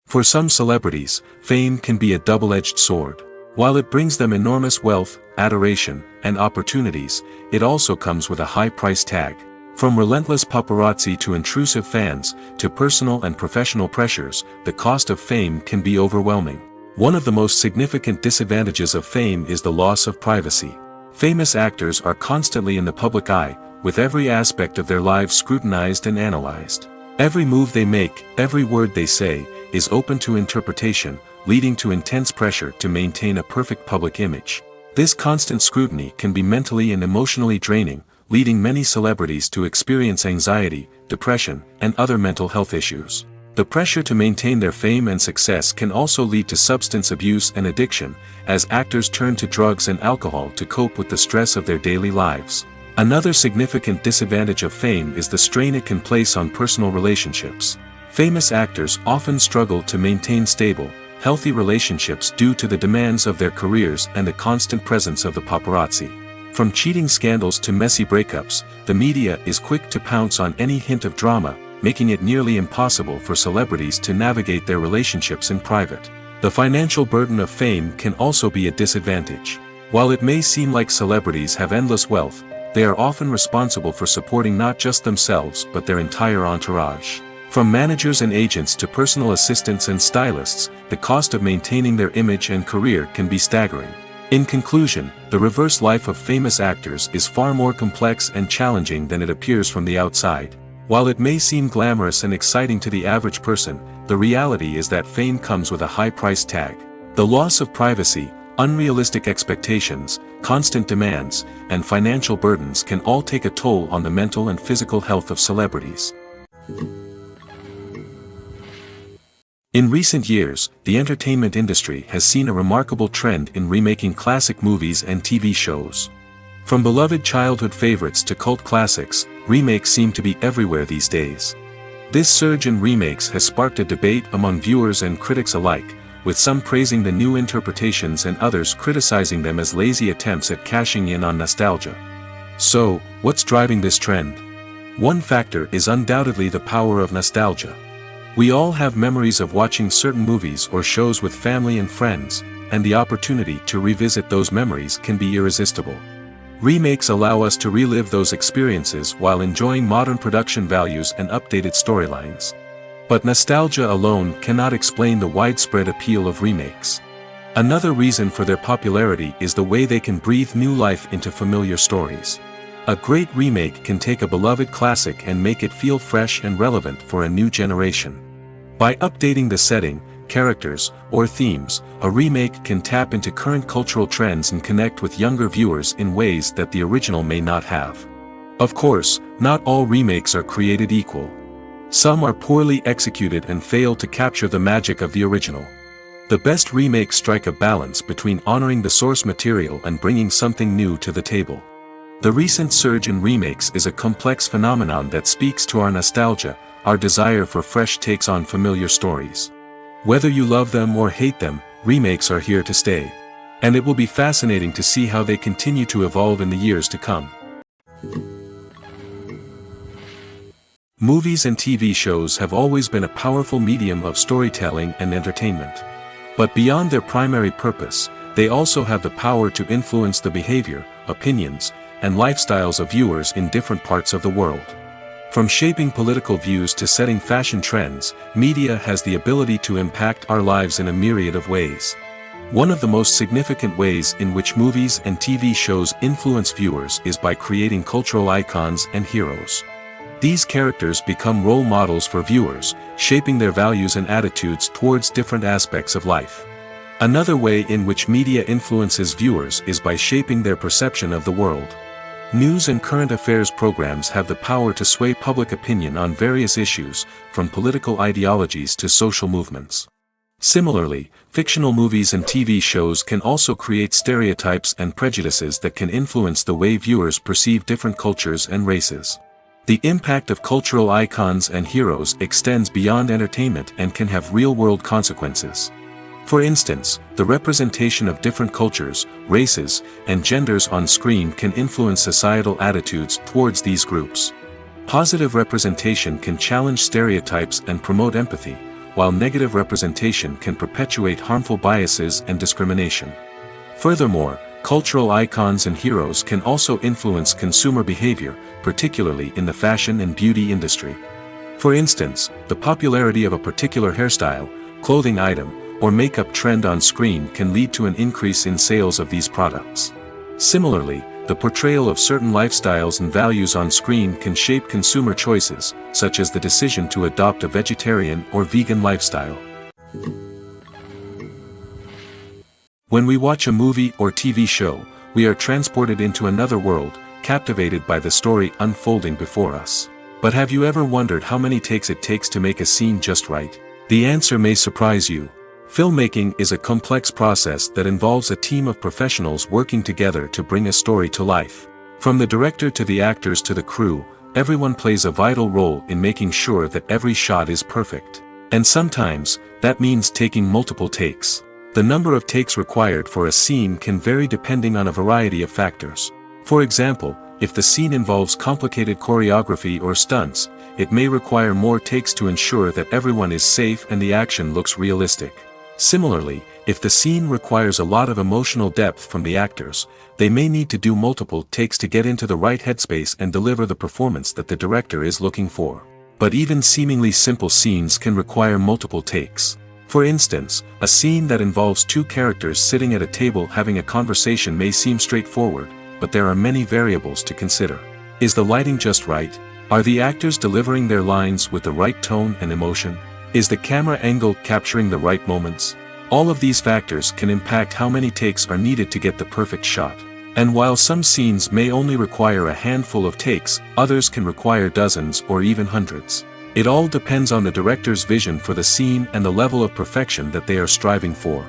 For some celebrities, fame can be a double-edged sword. While it brings them enormous wealth, adoration, and opportunities, it also comes with a high price tag. From relentless paparazzi to intrusive fans, to personal and professional pressures, the cost of fame can be overwhelming. One of the most significant disadvantages of fame is the loss of privacy. Famous actors are constantly in the public eye, with every aspect of their lives scrutinized and analyzed. Every move they make, every word they say, is open to interpretation, leading to intense pressure to maintain a perfect public image. This constant scrutiny can be mentally and emotionally draining, leading many celebrities to experience anxiety, depression, and other mental health issues. The pressure to maintain their fame and success can also lead to substance abuse and addiction, as actors turn to drugs and alcohol to cope with the stress of their daily lives. Another significant disadvantage of fame is the strain it can place on personal relationships. Famous actors often struggle to maintain stable, healthy relationships due to the demands of their careers and the constant presence of the paparazzi. From cheating scandals to messy breakups, the media is quick to pounce on any hint of drama, making it nearly impossible for celebrities to navigate their relationships in private. The financial burden of fame can also be a disadvantage. While it may seem like celebrities have endless wealth, they are often responsible for supporting not just themselves but their entire entourage. From managers and agents to personal assistants and stylists, the cost of maintaining their image and career can be staggering. In conclusion, the reverse life of famous actors is far more complex and challenging than it appears from the outside. While it may seem glamorous and exciting to the average person, the reality is that fame comes with a high price tag. The loss of privacy, unrealistic expectations, constant demands, and financial burdens can all take a toll on the mental and physical health of celebrities. In recent years, the entertainment industry has seen a remarkable trend in remaking classic movies and TV shows. From beloved childhood favorites to cult classics, remakes seem to be everywhere these days. This surge in remakes has sparked a debate among viewers and critics alike, with some praising the new interpretations and others criticizing them as lazy attempts at cashing in on nostalgia. So, what's driving this trend? One factor is undoubtedly the power of nostalgia. We all have memories of watching certain movies or shows with family and friends, and the opportunity to revisit those memories can be irresistible. Remakes allow us to relive those experiences while enjoying modern production values and updated storylines. But nostalgia alone cannot explain the widespread appeal of remakes. Another reason for their popularity is the way they can breathe new life into familiar stories. A great remake can take a beloved classic and make it feel fresh and relevant for a new generation. By updating the setting, characters, or themes, a remake can tap into current cultural trends and connect with younger viewers in ways that the original may not have. Of course, not all remakes are created equal. Some are poorly executed and fail to capture the magic of the original. The best remakes strike a balance between honoring the source material and bringing something new to the table. The recent surge in remakes is a complex phenomenon that speaks to our nostalgia, our desire for fresh takes on familiar stories. Whether you love them or hate them, remakes are here to stay. And it will be fascinating to see how they continue to evolve in the years to come. Movies and TV shows have always been a powerful medium of storytelling and entertainment. But beyond their primary purpose, they also have the power to influence the behavior, opinions, and lifestyles of viewers in different parts of the world. From shaping political views to setting fashion trends, media has the ability to impact our lives in a myriad of ways. One of the most significant ways in which movies and TV shows influence viewers is by creating cultural icons and heroes. These characters become role models for viewers, shaping their values and attitudes towards different aspects of life. Another way in which media influences viewers is by shaping their perception of the world. News and current affairs programs have the power to sway public opinion on various issues, from political ideologies to social movements. Similarly, fictional movies and TV shows can also create stereotypes and prejudices that can influence the way viewers perceive different cultures and races. The impact of cultural icons and heroes extends beyond entertainment and can have real-world consequences. For instance, the representation of different cultures, races, and genders on screen can influence societal attitudes towards these groups. Positive representation can challenge stereotypes and promote empathy, while negative representation can perpetuate harmful biases and discrimination. Furthermore, cultural icons and heroes can also influence consumer behavior, particularly in the fashion and beauty industry. For instance, the popularity of a particular hairstyle, clothing item, or makeup trend on screen can lead to an increase in sales of these products. Similarly, the portrayal of certain lifestyles and values on screen can shape consumer choices, such as the decision to adopt a vegetarian or vegan lifestyle. When we watch a movie or TV show, we are transported into another world, captivated by the story unfolding before us. But have you ever wondered how many takes it takes to make a scene just right? The answer may surprise you. Filmmaking is a complex process that involves a team of professionals working together to bring a story to life. From the director to the actors to the crew, everyone plays a vital role in making sure that every shot is perfect. And sometimes, that means taking multiple takes. The number of takes required for a scene can vary depending on a variety of factors. For example, if the scene involves complicated choreography or stunts, it may require more takes to ensure that everyone is safe and the action looks realistic. Similarly, if the scene requires a lot of emotional depth from the actors, they may need to do multiple takes to get into the right headspace and deliver the performance that the director is looking for. But even seemingly simple scenes can require multiple takes. For instance, a scene that involves two characters sitting at a table having a conversation may seem straightforward, but there are many variables to consider. Is the lighting just right? Are the actors delivering their lines with the right tone and emotion? Is the camera angle capturing the right moments? All of these factors can impact how many takes are needed to get the perfect shot. And while some scenes may only require a handful of takes, others can require dozens or even hundreds. It all depends on the director's vision for the scene and the level of perfection that they are striving for.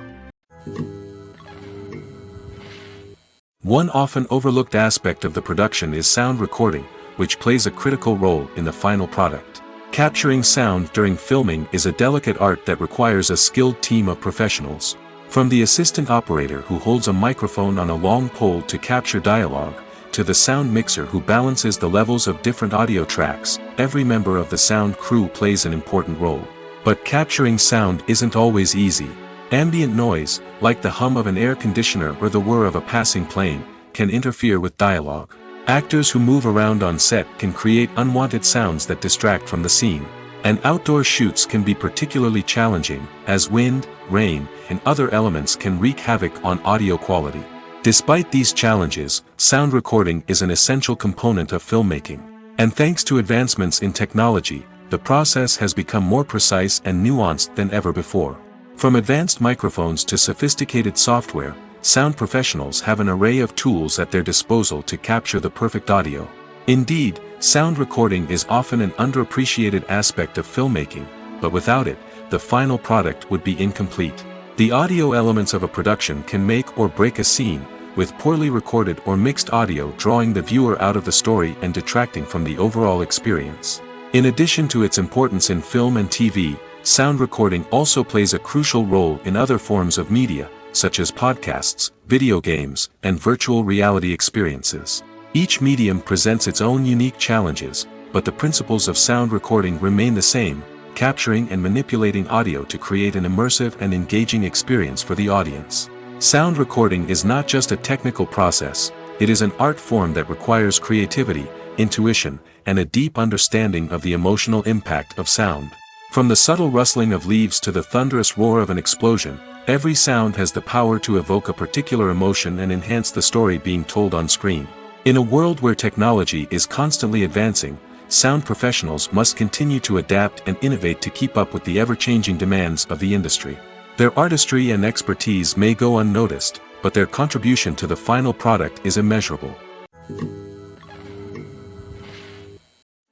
One often overlooked aspect of the production is sound recording, which plays a critical role in the final product. Capturing sound during filming is a delicate art that requires a skilled team of professionals. From the assistant operator who holds a microphone on a long pole to capture dialogue, to the sound mixer who balances the levels of different audio tracks, every member of the sound crew plays an important role. But capturing sound isn't always easy. Ambient noise, like the hum of an air conditioner or the whir of a passing plane, can interfere with dialogue. Actors who move around on set can create unwanted sounds that distract from the scene. And outdoor shoots can be particularly challenging, as wind, rain, and other elements can wreak havoc on audio quality. Despite these challenges, sound recording is an essential component of filmmaking. And thanks to advancements in technology, the process has become more precise and nuanced than ever before. From advanced microphones to sophisticated software, sound professionals have an array of tools at their disposal to capture the perfect audio. Indeed, sound recording is often an underappreciated aspect of filmmaking, but without it, the final product would be incomplete. The audio elements of a production can make or break a scene, with poorly recorded or mixed audio drawing the viewer out of the story and detracting from the overall experience. In addition to its importance in film and TV, sound recording also plays a crucial role in other forms of media, such as podcasts, video games, and virtual reality experiences. Each medium presents its own unique challenges, but the principles of sound recording remain the same, capturing and manipulating audio to create an immersive and engaging experience for the audience. Sound recording is not just a technical process, it is an art form that requires creativity, intuition, and a deep understanding of the emotional impact of sound. From the subtle rustling of leaves to the thunderous roar of an explosion, every sound has the power to evoke a particular emotion and enhance the story being told on screen. In a world where technology is constantly advancing, sound professionals must continue to adapt and innovate to keep up with the ever-changing demands of the industry. Their artistry and expertise may go unnoticed, but their contribution to the final product is immeasurable.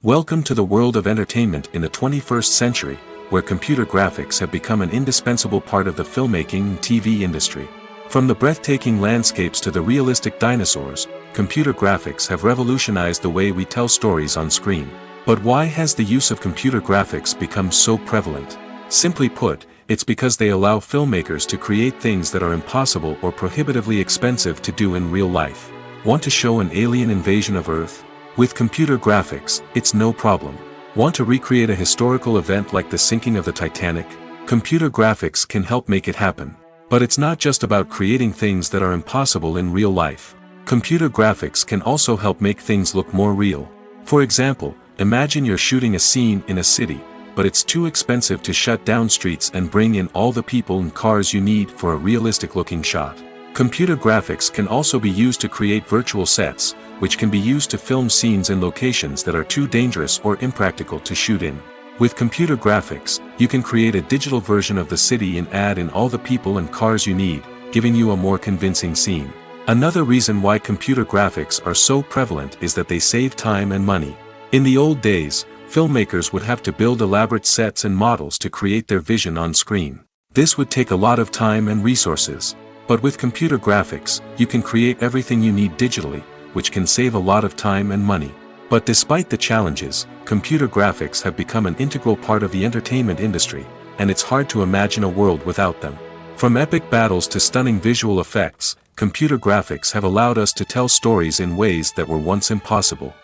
Welcome to the world of entertainment in the 21st century, where computer graphics have become an indispensable part of the filmmaking and TV industry. From the breathtaking landscapes to the realistic dinosaurs, computer graphics have revolutionized the way we tell stories on screen. But why has the use of computer graphics become so prevalent? Simply put, it's because they allow filmmakers to create things that are impossible or prohibitively expensive to do in real life. Want to show an alien invasion of Earth? With computer graphics, it's no problem. Want to recreate a historical event like the sinking of the Titanic? Computer graphics can help make it happen. But it's not just about creating things that are impossible in real life. Computer graphics can also help make things look more real. For example, imagine you're shooting a scene in a city, but it's too expensive to shut down streets and bring in all the people and cars you need for a realistic-looking shot. Computer graphics can also be used to create virtual sets, which can be used to film scenes in locations that are too dangerous or impractical to shoot in. With computer graphics, you can create a digital version of the city and add in all the people and cars you need, giving you a more convincing scene. Another reason why computer graphics are so prevalent is that they save time and money. In the old days, filmmakers would have to build elaborate sets and models to create their vision on screen. This would take a lot of time and resources. But with computer graphics, you can create everything you need digitally, which can save a lot of time and money. But despite the challenges, computer graphics have become an integral part of the entertainment industry, and it's hard to imagine a world without them. From epic battles to stunning visual effects, computer graphics have allowed us to tell stories in ways that were once impossible.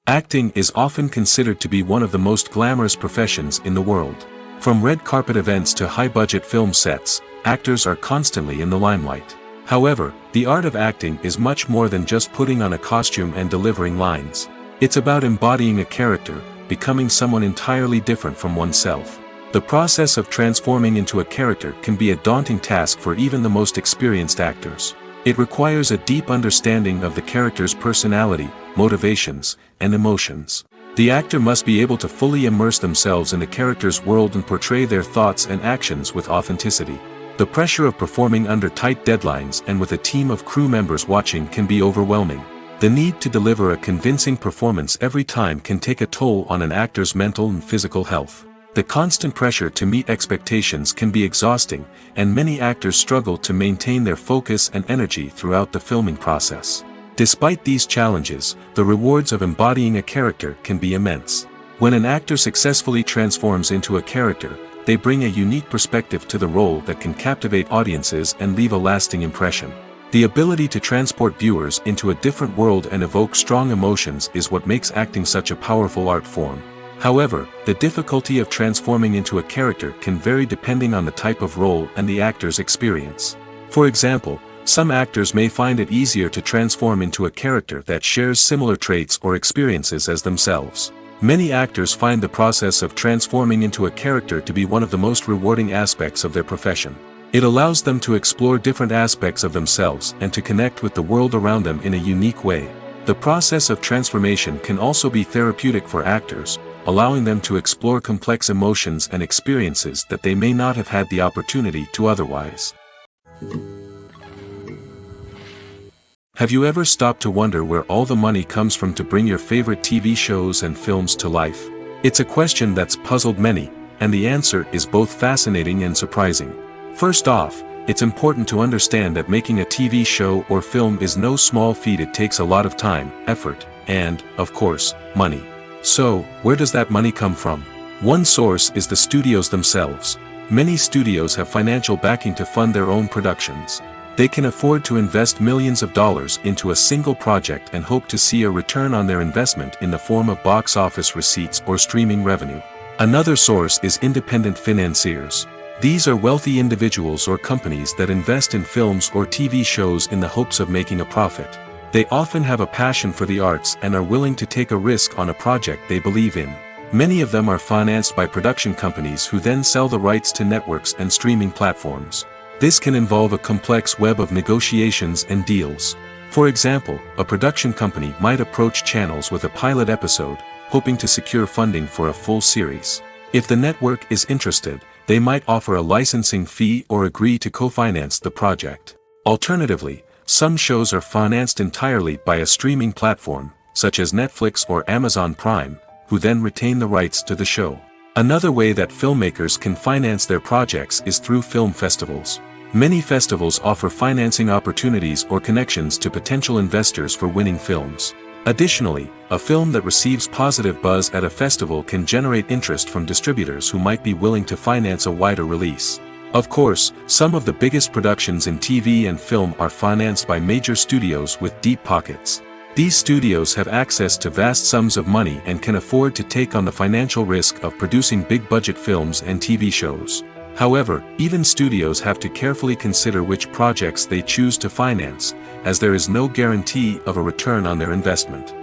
Acting is often considered to be one of the most glamorous professions in the world. From red carpet events to high-budget film sets, actors are constantly in the limelight. However, the art of acting is much more than just putting on a costume and delivering lines. It's about embodying a character, becoming someone entirely different from oneself. The process of transforming into a character can be a daunting task for even the most experienced actors. It requires a deep understanding of the character's personality, motivations, and emotions. The actor must be able to fully immerse themselves in the character's world and portray their thoughts and actions with authenticity. The pressure of performing under tight deadlines and with a team of crew members watching can be overwhelming. The need to deliver a convincing performance every time can take a toll on an actor's mental and physical health. The constant pressure to meet expectations can be exhausting, and many actors struggle to maintain their focus and energy throughout the filming process. Despite these challenges, the rewards of embodying a character can be immense. When an actor successfully transforms into a character, they bring a unique perspective to the role that can captivate audiences and leave a lasting impression. The ability to transport viewers into a different world and evoke strong emotions is what makes acting such a powerful art form. However, the difficulty of transforming into a character can vary depending on the type of role and the actor's experience. For example, some actors may find it easier to transform into a character that shares similar traits or experiences as themselves. Many actors find the process of transforming into a character to be one of the most rewarding aspects of their profession. It allows them to explore different aspects of themselves and to connect with the world around them in a unique way. The process of transformation can also be therapeutic for actors, allowing them to explore complex emotions and experiences that they may not have had the opportunity to otherwise. Have you ever stopped to wonder where all the money comes from to bring your favorite TV shows and films to life? It's a question that's puzzled many, and the answer is both fascinating and surprising. First off, it's important to understand that making a TV show or film is no small feat. It takes a lot of time, effort, and, of course, money. So, where does that money come from? One source is the studios themselves. Many studios have financial backing to fund their own productions. They can afford to invest millions of dollars into a single project and hope to see a return on their investment in the form of box office receipts or streaming revenue. Another source is independent financiers. These are wealthy individuals or companies that invest in films or TV shows in the hopes of making a profit. They often have a passion for the arts and are willing to take a risk on a project they believe in. Many of them are financed by production companies who then sell the rights to networks and streaming platforms. This can involve a complex web of negotiations and deals. For example, a production company might approach channels with a pilot episode, hoping to secure funding for a full series. If the network is interested, they might offer a licensing fee or agree to co-finance the project. Alternatively, some shows are financed entirely by a streaming platform, such as Netflix or Amazon Prime, who then retain the rights to the show. Another way that filmmakers can finance their projects is through film festivals. Many festivals offer financing opportunities or connections to potential investors for winning films. Additionally, a film that receives positive buzz at a festival can generate interest from distributors who might be willing to finance a wider release. Of course, some of the biggest productions in TV and film are financed by major studios with deep pockets. These studios have access to vast sums of money and can afford to take on the financial risk of producing big-budget films and TV shows. However, even studios have to carefully consider which projects they choose to finance, as there is no guarantee of a return on their investment.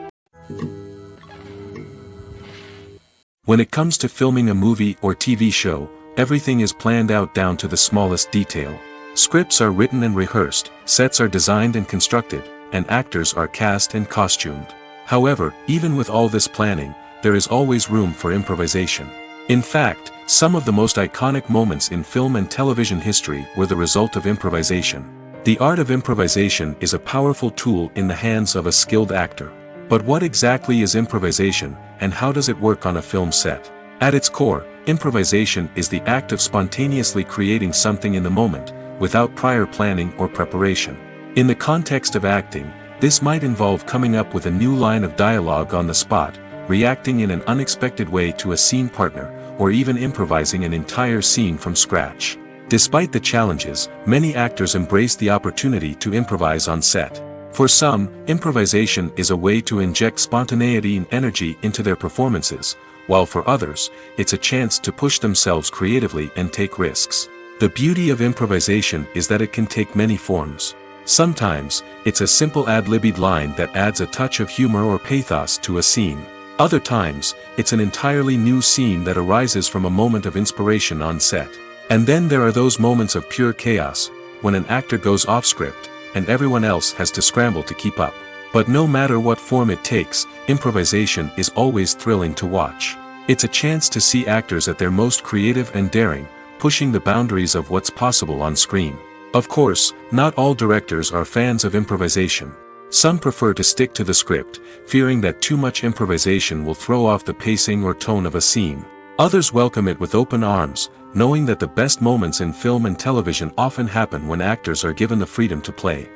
When it comes to filming a movie or TV show, everything is planned out down to the smallest detail. Scripts are written and rehearsed, sets are designed and constructed, and actors are cast and costumed. However, even with all this planning, there is always room for improvisation. In fact, some of the most iconic moments in film and television history were the result of improvisation. The art of improvisation is a powerful tool in the hands of a skilled actor. But what exactly is improvisation, and how does it work on a film set? At its core, improvisation is the act of spontaneously creating something in the moment, without prior planning or preparation. In the context of acting, this might involve coming up with a new line of dialogue on the spot, reacting in an unexpected way to a scene partner, or even improvising an entire scene from scratch. Despite the challenges, many actors embrace the opportunity to improvise on set. For some, improvisation is a way to inject spontaneity and energy into their performances, while for others, it's a chance to push themselves creatively and take risks. The beauty of improvisation is that it can take many forms. Sometimes, it's a simple ad-libbed line that adds a touch of humor or pathos to a scene. Other times, it's an entirely new scene that arises from a moment of inspiration on set. And then there are those moments of pure chaos, when an actor goes off script, and everyone else has to scramble to keep up. But no matter what form it takes, improvisation is always thrilling to watch. It's a chance to see actors at their most creative and daring, pushing the boundaries of what's possible on screen. Of course, not all directors are fans of improvisation. Some prefer to stick to the script, fearing that too much improvisation will throw off the pacing or tone of a scene. Others welcome it with open arms, knowing that the best moments in film and television often happen when actors are given the freedom to play.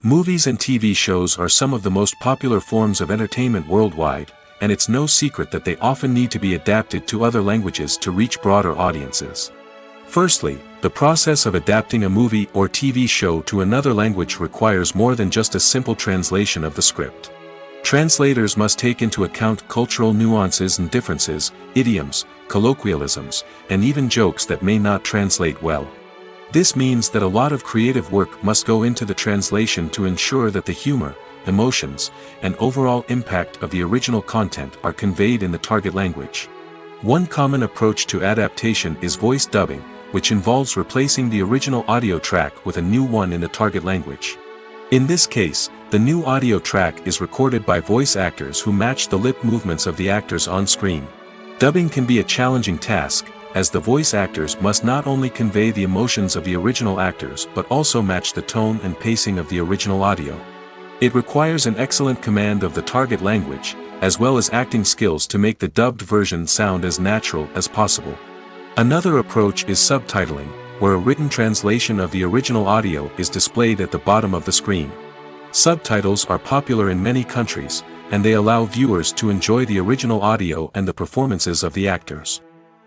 Movies and TV shows are some of the most popular forms of entertainment worldwide, and it's no secret that they often need to be adapted to other languages to reach broader audiences. Firstly, the process of adapting a movie or TV show to another language requires more than just a simple translation of the script. Translators must take into account cultural nuances and differences, idioms, colloquialisms, and even jokes that may not translate well. This means that a lot of creative work must go into the translation to ensure that the humor, emotions, and overall impact of the original content are conveyed in the target language. One common approach to adaptation is voice dubbing, which involves replacing the original audio track with a new one in the target language. In this case, the new audio track is recorded by voice actors who match the lip movements of the actors on screen. Dubbing can be a challenging task, as the voice actors must not only convey the emotions of the original actors but also match the tone and pacing of the original audio. It requires an excellent command of the target language, as well as acting skills to make the dubbed version sound as natural as possible. Another approach is subtitling, where a written translation of the original audio is displayed at the bottom of the screen. Subtitles are popular in many countries, and they allow viewers to enjoy the original audio and the performances of the actors.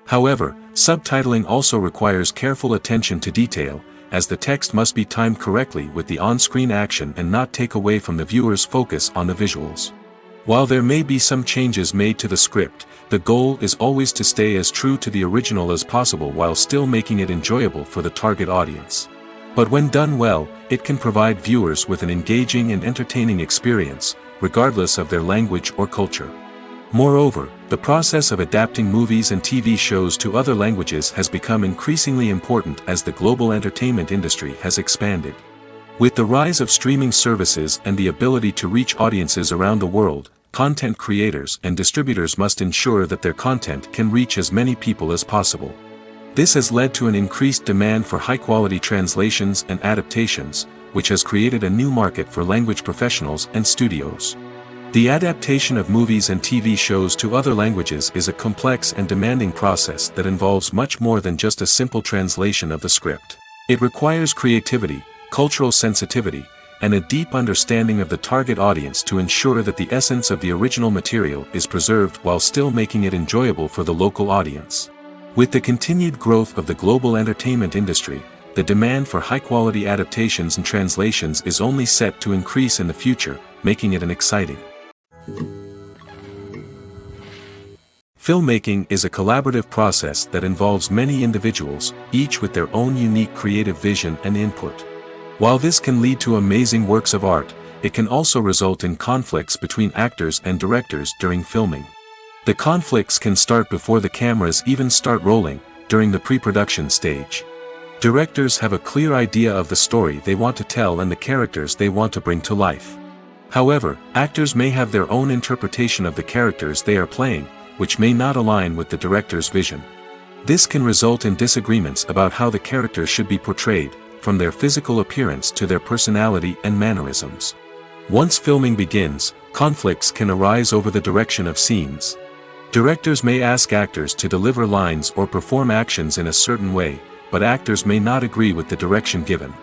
However, subtitling also requires careful attention to detail, as the text must be timed correctly with the on-screen action and not take away from the viewer's focus on the visuals. While there may be some changes made to the script, the goal is always to stay as true to the original as possible while still making it enjoyable for the target audience. But when done well, it can provide viewers with an engaging and entertaining experience, regardless of their language or culture. Moreover, the process of adapting movies and TV shows to other languages has become increasingly important as the global entertainment industry has expanded. With the rise of streaming services and the ability to reach audiences around the world, content creators and distributors must ensure that their content can reach as many people as possible. This has led to an increased demand for high-quality translations and adaptations, which has created a new market for language professionals and studios. The adaptation of movies and TV shows to other languages is a complex and demanding process that involves much more than just a simple translation of the script. It requires creativity, cultural sensitivity, and a deep understanding of the target audience to ensure that the essence of the original material is preserved while still making it enjoyable for the local audience. With the continued growth of the global entertainment industry, the demand for high-quality adaptations and translations is only set to increase in the future, making it an exciting. Filmmaking is a collaborative process that involves many individuals, each with their own unique creative vision and input. While this can lead to amazing works of art, it can also result in conflicts between actors and directors during filming. The conflicts can start before the cameras even start rolling, during the pre-production stage. Directors have a clear idea of the story they want to tell and the characters they want to bring to life. However, actors may have their own interpretation of the characters they are playing, which may not align with the director's vision. This can result in disagreements about how the characters should be portrayed, from their physical appearance to their personality and mannerisms. Once filming begins, conflicts can arise over the direction of scenes. Directors may ask actors to deliver lines or perform actions in a certain way, but actors may not agree with the direction given.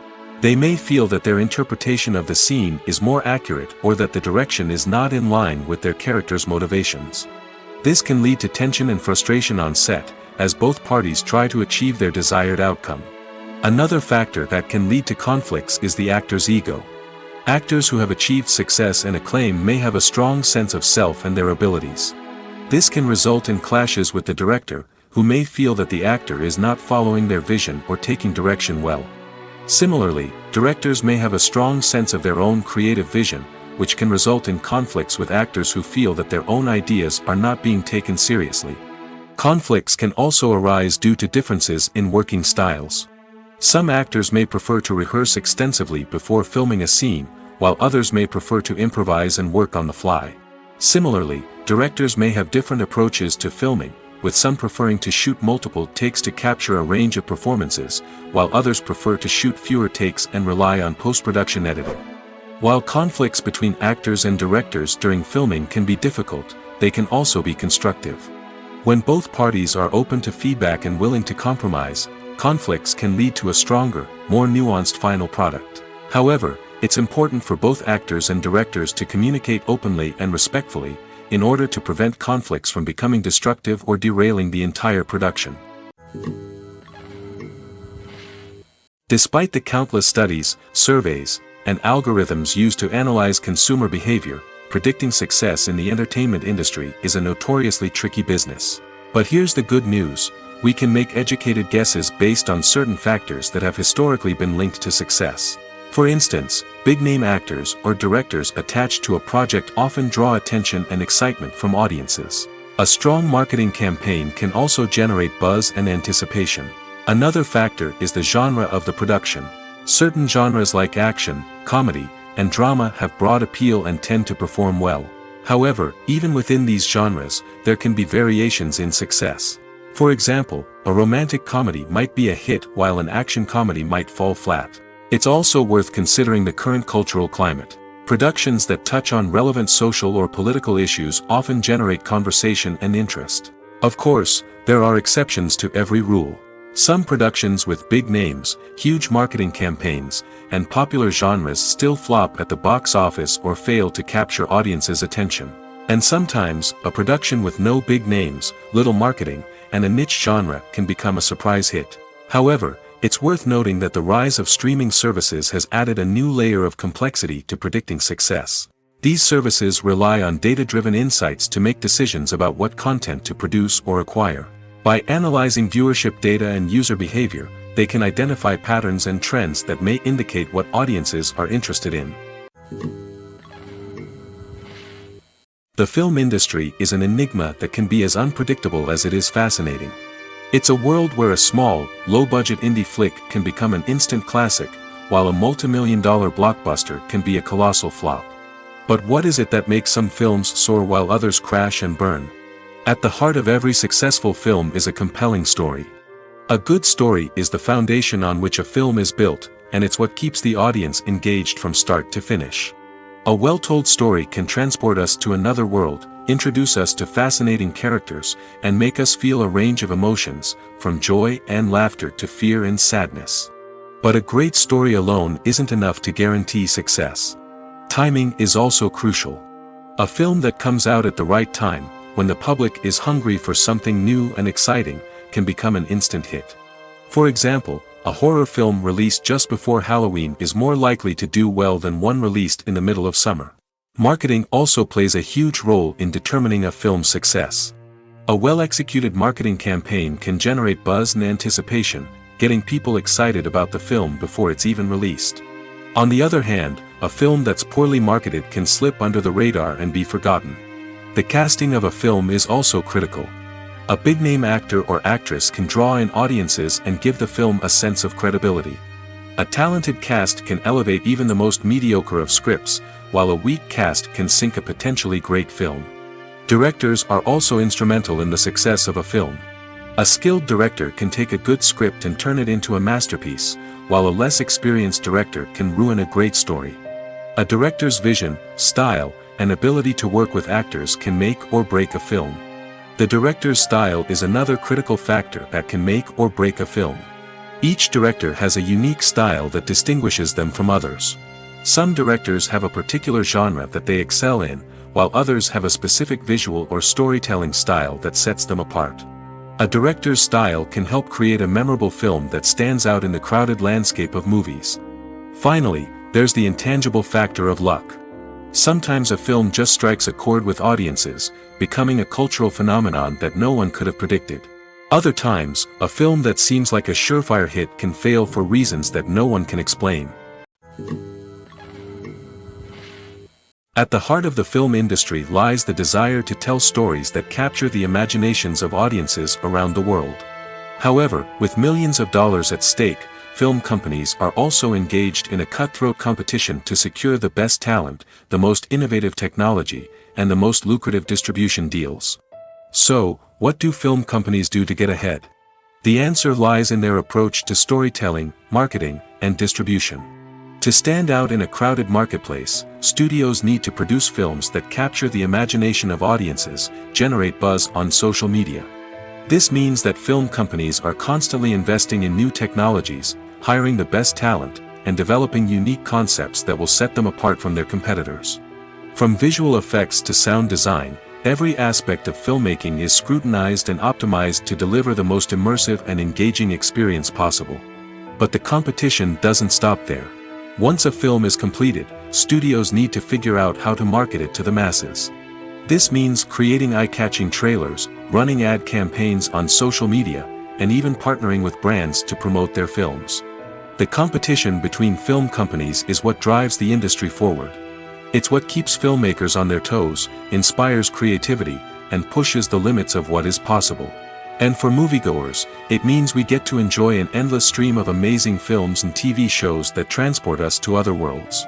They may feel that their interpretation of the scene is more accurate or that the direction is not in line with their character's motivations. This can lead to tension and frustration on set, as both parties try to achieve their desired outcome. Another factor that can lead to conflicts is the actor's ego. Actors who have achieved success and acclaim may have a strong sense of self and their abilities. This can result in clashes with the director, who may feel that the actor is not following their vision or taking direction well. Similarly, directors may have a strong sense of their own creative vision, which can result in conflicts with actors who feel that their own ideas are not being taken seriously. Conflicts can also arise due to differences in working styles. Some actors may prefer to rehearse extensively before filming a scene, while others may prefer to improvise and work on the fly. Similarly, directors may have different approaches to filming, with some preferring to shoot multiple takes to capture a range of performances, while others prefer to shoot fewer takes and rely on post-production editing. While conflicts between actors and directors during filming can be difficult, they can also be constructive. When both parties are open to feedback and willing to compromise, conflicts can lead to a stronger, more nuanced final product. However, it's important for both actors and directors to communicate openly and respectfully, in order to prevent conflicts from becoming destructive or derailing the entire production. Despite the countless studies, surveys, and algorithms used to analyze consumer behavior, predicting success in the entertainment industry is a notoriously tricky business. But here's the good news: we can make educated guesses based on certain factors that have historically been linked to success. For instance, big-name actors or directors attached to a project often draw attention and excitement from audiences. A strong marketing campaign can also generate buzz and anticipation. Another factor is the genre of the production. Certain genres like action, comedy, and drama have broad appeal and tend to perform well. However, even within these genres, there can be variations in success. For example, a romantic comedy might be a hit while an action comedy might fall flat. It's also worth considering the current cultural climate. Productions that touch on relevant social or political issues often generate conversation and interest. Of course, there are exceptions to every rule. Some productions with big names, huge marketing campaigns, and popular genres still flop at the box office or fail to capture audiences' attention. And sometimes, a production with no big names, little marketing, and a niche genre can become a surprise hit. However, it's worth noting that the rise of streaming services has added a new layer of complexity to predicting success. These services rely on data-driven insights to make decisions about what content to produce or acquire. By analyzing viewership data and user behavior, they can identify patterns and trends that may indicate what audiences are interested in. The film industry is an enigma that can be as unpredictable as it is fascinating. It's a world where a small, low-budget indie flick can become an instant classic, while a multi-million-dollar blockbuster can be a colossal flop. But what is it that makes some films soar while others crash and burn? At the heart of every successful film is a compelling story. A good story is the foundation on which a film is built, and it's what keeps the audience engaged from start to finish. A well-told story can transport us to another world, introduce us to fascinating characters, and make us feel a range of emotions, from joy and laughter to fear and sadness. But a great story alone isn't enough to guarantee success. Timing is also crucial. A film that comes out at the right time, when the public is hungry for something new and exciting, can become an instant hit. For example, a horror film released just before Halloween is more likely to do well than one released in the middle of summer. Marketing also plays a huge role in determining a film's success. A well-executed marketing campaign can generate buzz and anticipation, getting people excited about the film before it's even released. On the other hand, a film that's poorly marketed can slip under the radar and be forgotten. The casting of a film is also critical. A big-name actor or actress can draw in audiences and give the film a sense of credibility. A talented cast can elevate even the most mediocre of scripts, while a weak cast can sink a potentially great film. Directors are also instrumental in the success of a film. A skilled director can take a good script and turn it into a masterpiece, while a less experienced director can ruin a great story. A director's vision, style, and ability to work with actors can make or break a film. The director's style is another critical factor that can make or break a film. Each director has a unique style that distinguishes them from others. Some directors have a particular genre that they excel in, while others have a specific visual or storytelling style that sets them apart. A director's style can help create a memorable film that stands out in the crowded landscape of movies. Finally, there's the intangible factor of luck. Sometimes a film just strikes a chord with audiences, becoming a cultural phenomenon that no one could have predicted. Other times, a film that seems like a surefire hit can fail for reasons that no one can explain. At the heart of the film industry lies the desire to tell stories that capture the imaginations of audiences around the world. However, with millions of dollars at stake, film companies are also engaged in a cutthroat competition to secure the best talent, the most innovative technology, and the most lucrative distribution deals. So, what do film companies do to get ahead? The answer lies in their approach to storytelling, marketing, and distribution. To stand out in a crowded marketplace, studios need to produce films that capture the imagination of audiences, generate buzz on social media. This means that film companies are constantly investing in new technologies, hiring the best talent, and developing unique concepts that will set them apart from their competitors. From visual effects to sound design, every aspect of filmmaking is scrutinized and optimized to deliver the most immersive and engaging experience possible. But the competition doesn't stop there. Once a film is completed, studios need to figure out how to market it to the masses. This means creating eye-catching trailers, running ad campaigns on social media, and even partnering with brands to promote their films. The competition between film companies is what drives the industry forward. It's what keeps filmmakers on their toes, inspires creativity, and pushes the limits of what is possible. And for moviegoers, it means we get to enjoy an endless stream of amazing films and TV shows that transport us to other worlds.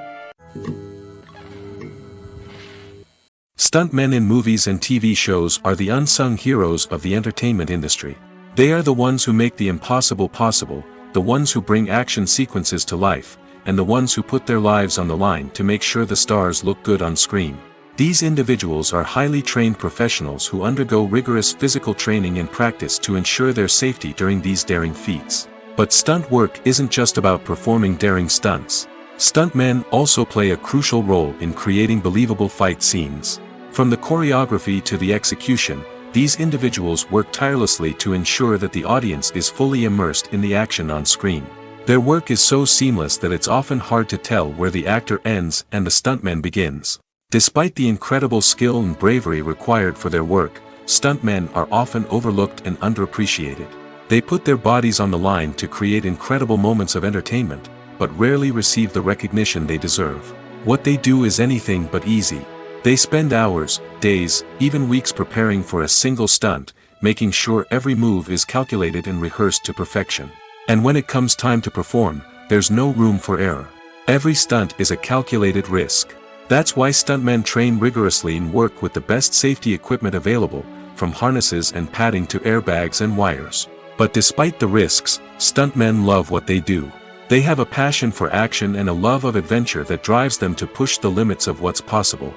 Stuntmen in movies and TV shows are the unsung heroes of the entertainment industry. They are the ones who make the impossible possible, the ones who bring action sequences to life, and the ones who put their lives on the line to make sure the stars look good on screen. These individuals are highly trained professionals who undergo rigorous physical training and practice to ensure their safety during these daring feats. But stunt work isn't just about performing daring stunts. Stuntmen also play a crucial role in creating believable fight scenes. From the choreography to the execution, these individuals work tirelessly to ensure that the audience is fully immersed in the action on screen. Their work is so seamless that it's often hard to tell where the actor ends and the stuntman begins. Despite the incredible skill and bravery required for their work, stuntmen are often overlooked and underappreciated. They put their bodies on the line to create incredible moments of entertainment, but rarely receive the recognition they deserve. What they do is anything but easy. They spend hours, days, even weeks preparing for a single stunt, making sure every move is calculated and rehearsed to perfection. And when it comes time to perform, there's no room for error. Every stunt is a calculated risk. That's why stuntmen train rigorously and work with the best safety equipment available, from harnesses and padding to airbags and wires. But despite the risks, stuntmen love what they do. They have a passion for action and a love of adventure that drives them to push the limits of what's possible.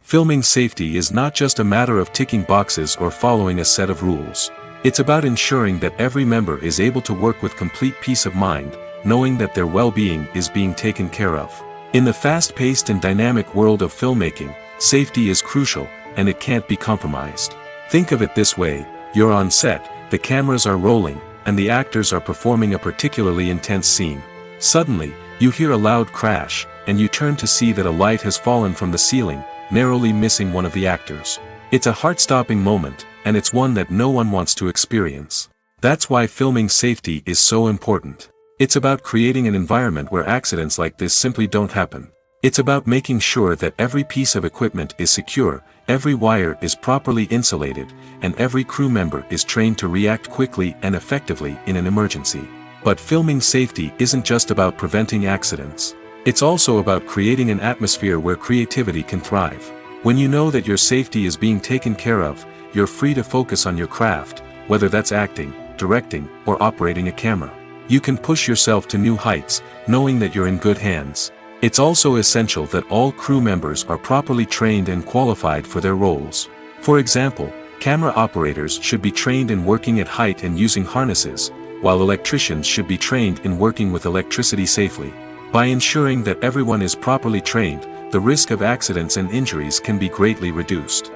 Filming safety is not just a matter of ticking boxes or following a set of rules. It's about ensuring that every member is able to work with complete peace of mind, knowing that their well-being is being taken care of. In the fast-paced and dynamic world of filmmaking, safety is crucial, and it can't be compromised. Think of it this way: you're on set, the cameras are rolling, and the actors are performing a particularly intense scene. Suddenly, you hear a loud crash, and you turn to see that a light has fallen from the ceiling, narrowly missing one of the actors. It's a heart-stopping moment, and it's one that no one wants to experience. That's why filming safety is so important. It's about creating an environment where accidents like this simply don't happen. It's about making sure that every piece of equipment is secure, every wire is properly insulated, and every crew member is trained to react quickly and effectively in an emergency. But filming safety isn't just about preventing accidents. It's also about creating an atmosphere where creativity can thrive. When you know that your safety is being taken care of, you're free to focus on your craft, whether that's acting, directing, or operating a camera. You can push yourself to new heights, knowing that you're in good hands. It's also essential that all crew members are properly trained and qualified for their roles. For example, camera operators should be trained in working at height and using harnesses, while electricians should be trained in working with electricity safely. By ensuring that everyone is properly trained, the risk of accidents and injuries can be greatly reduced.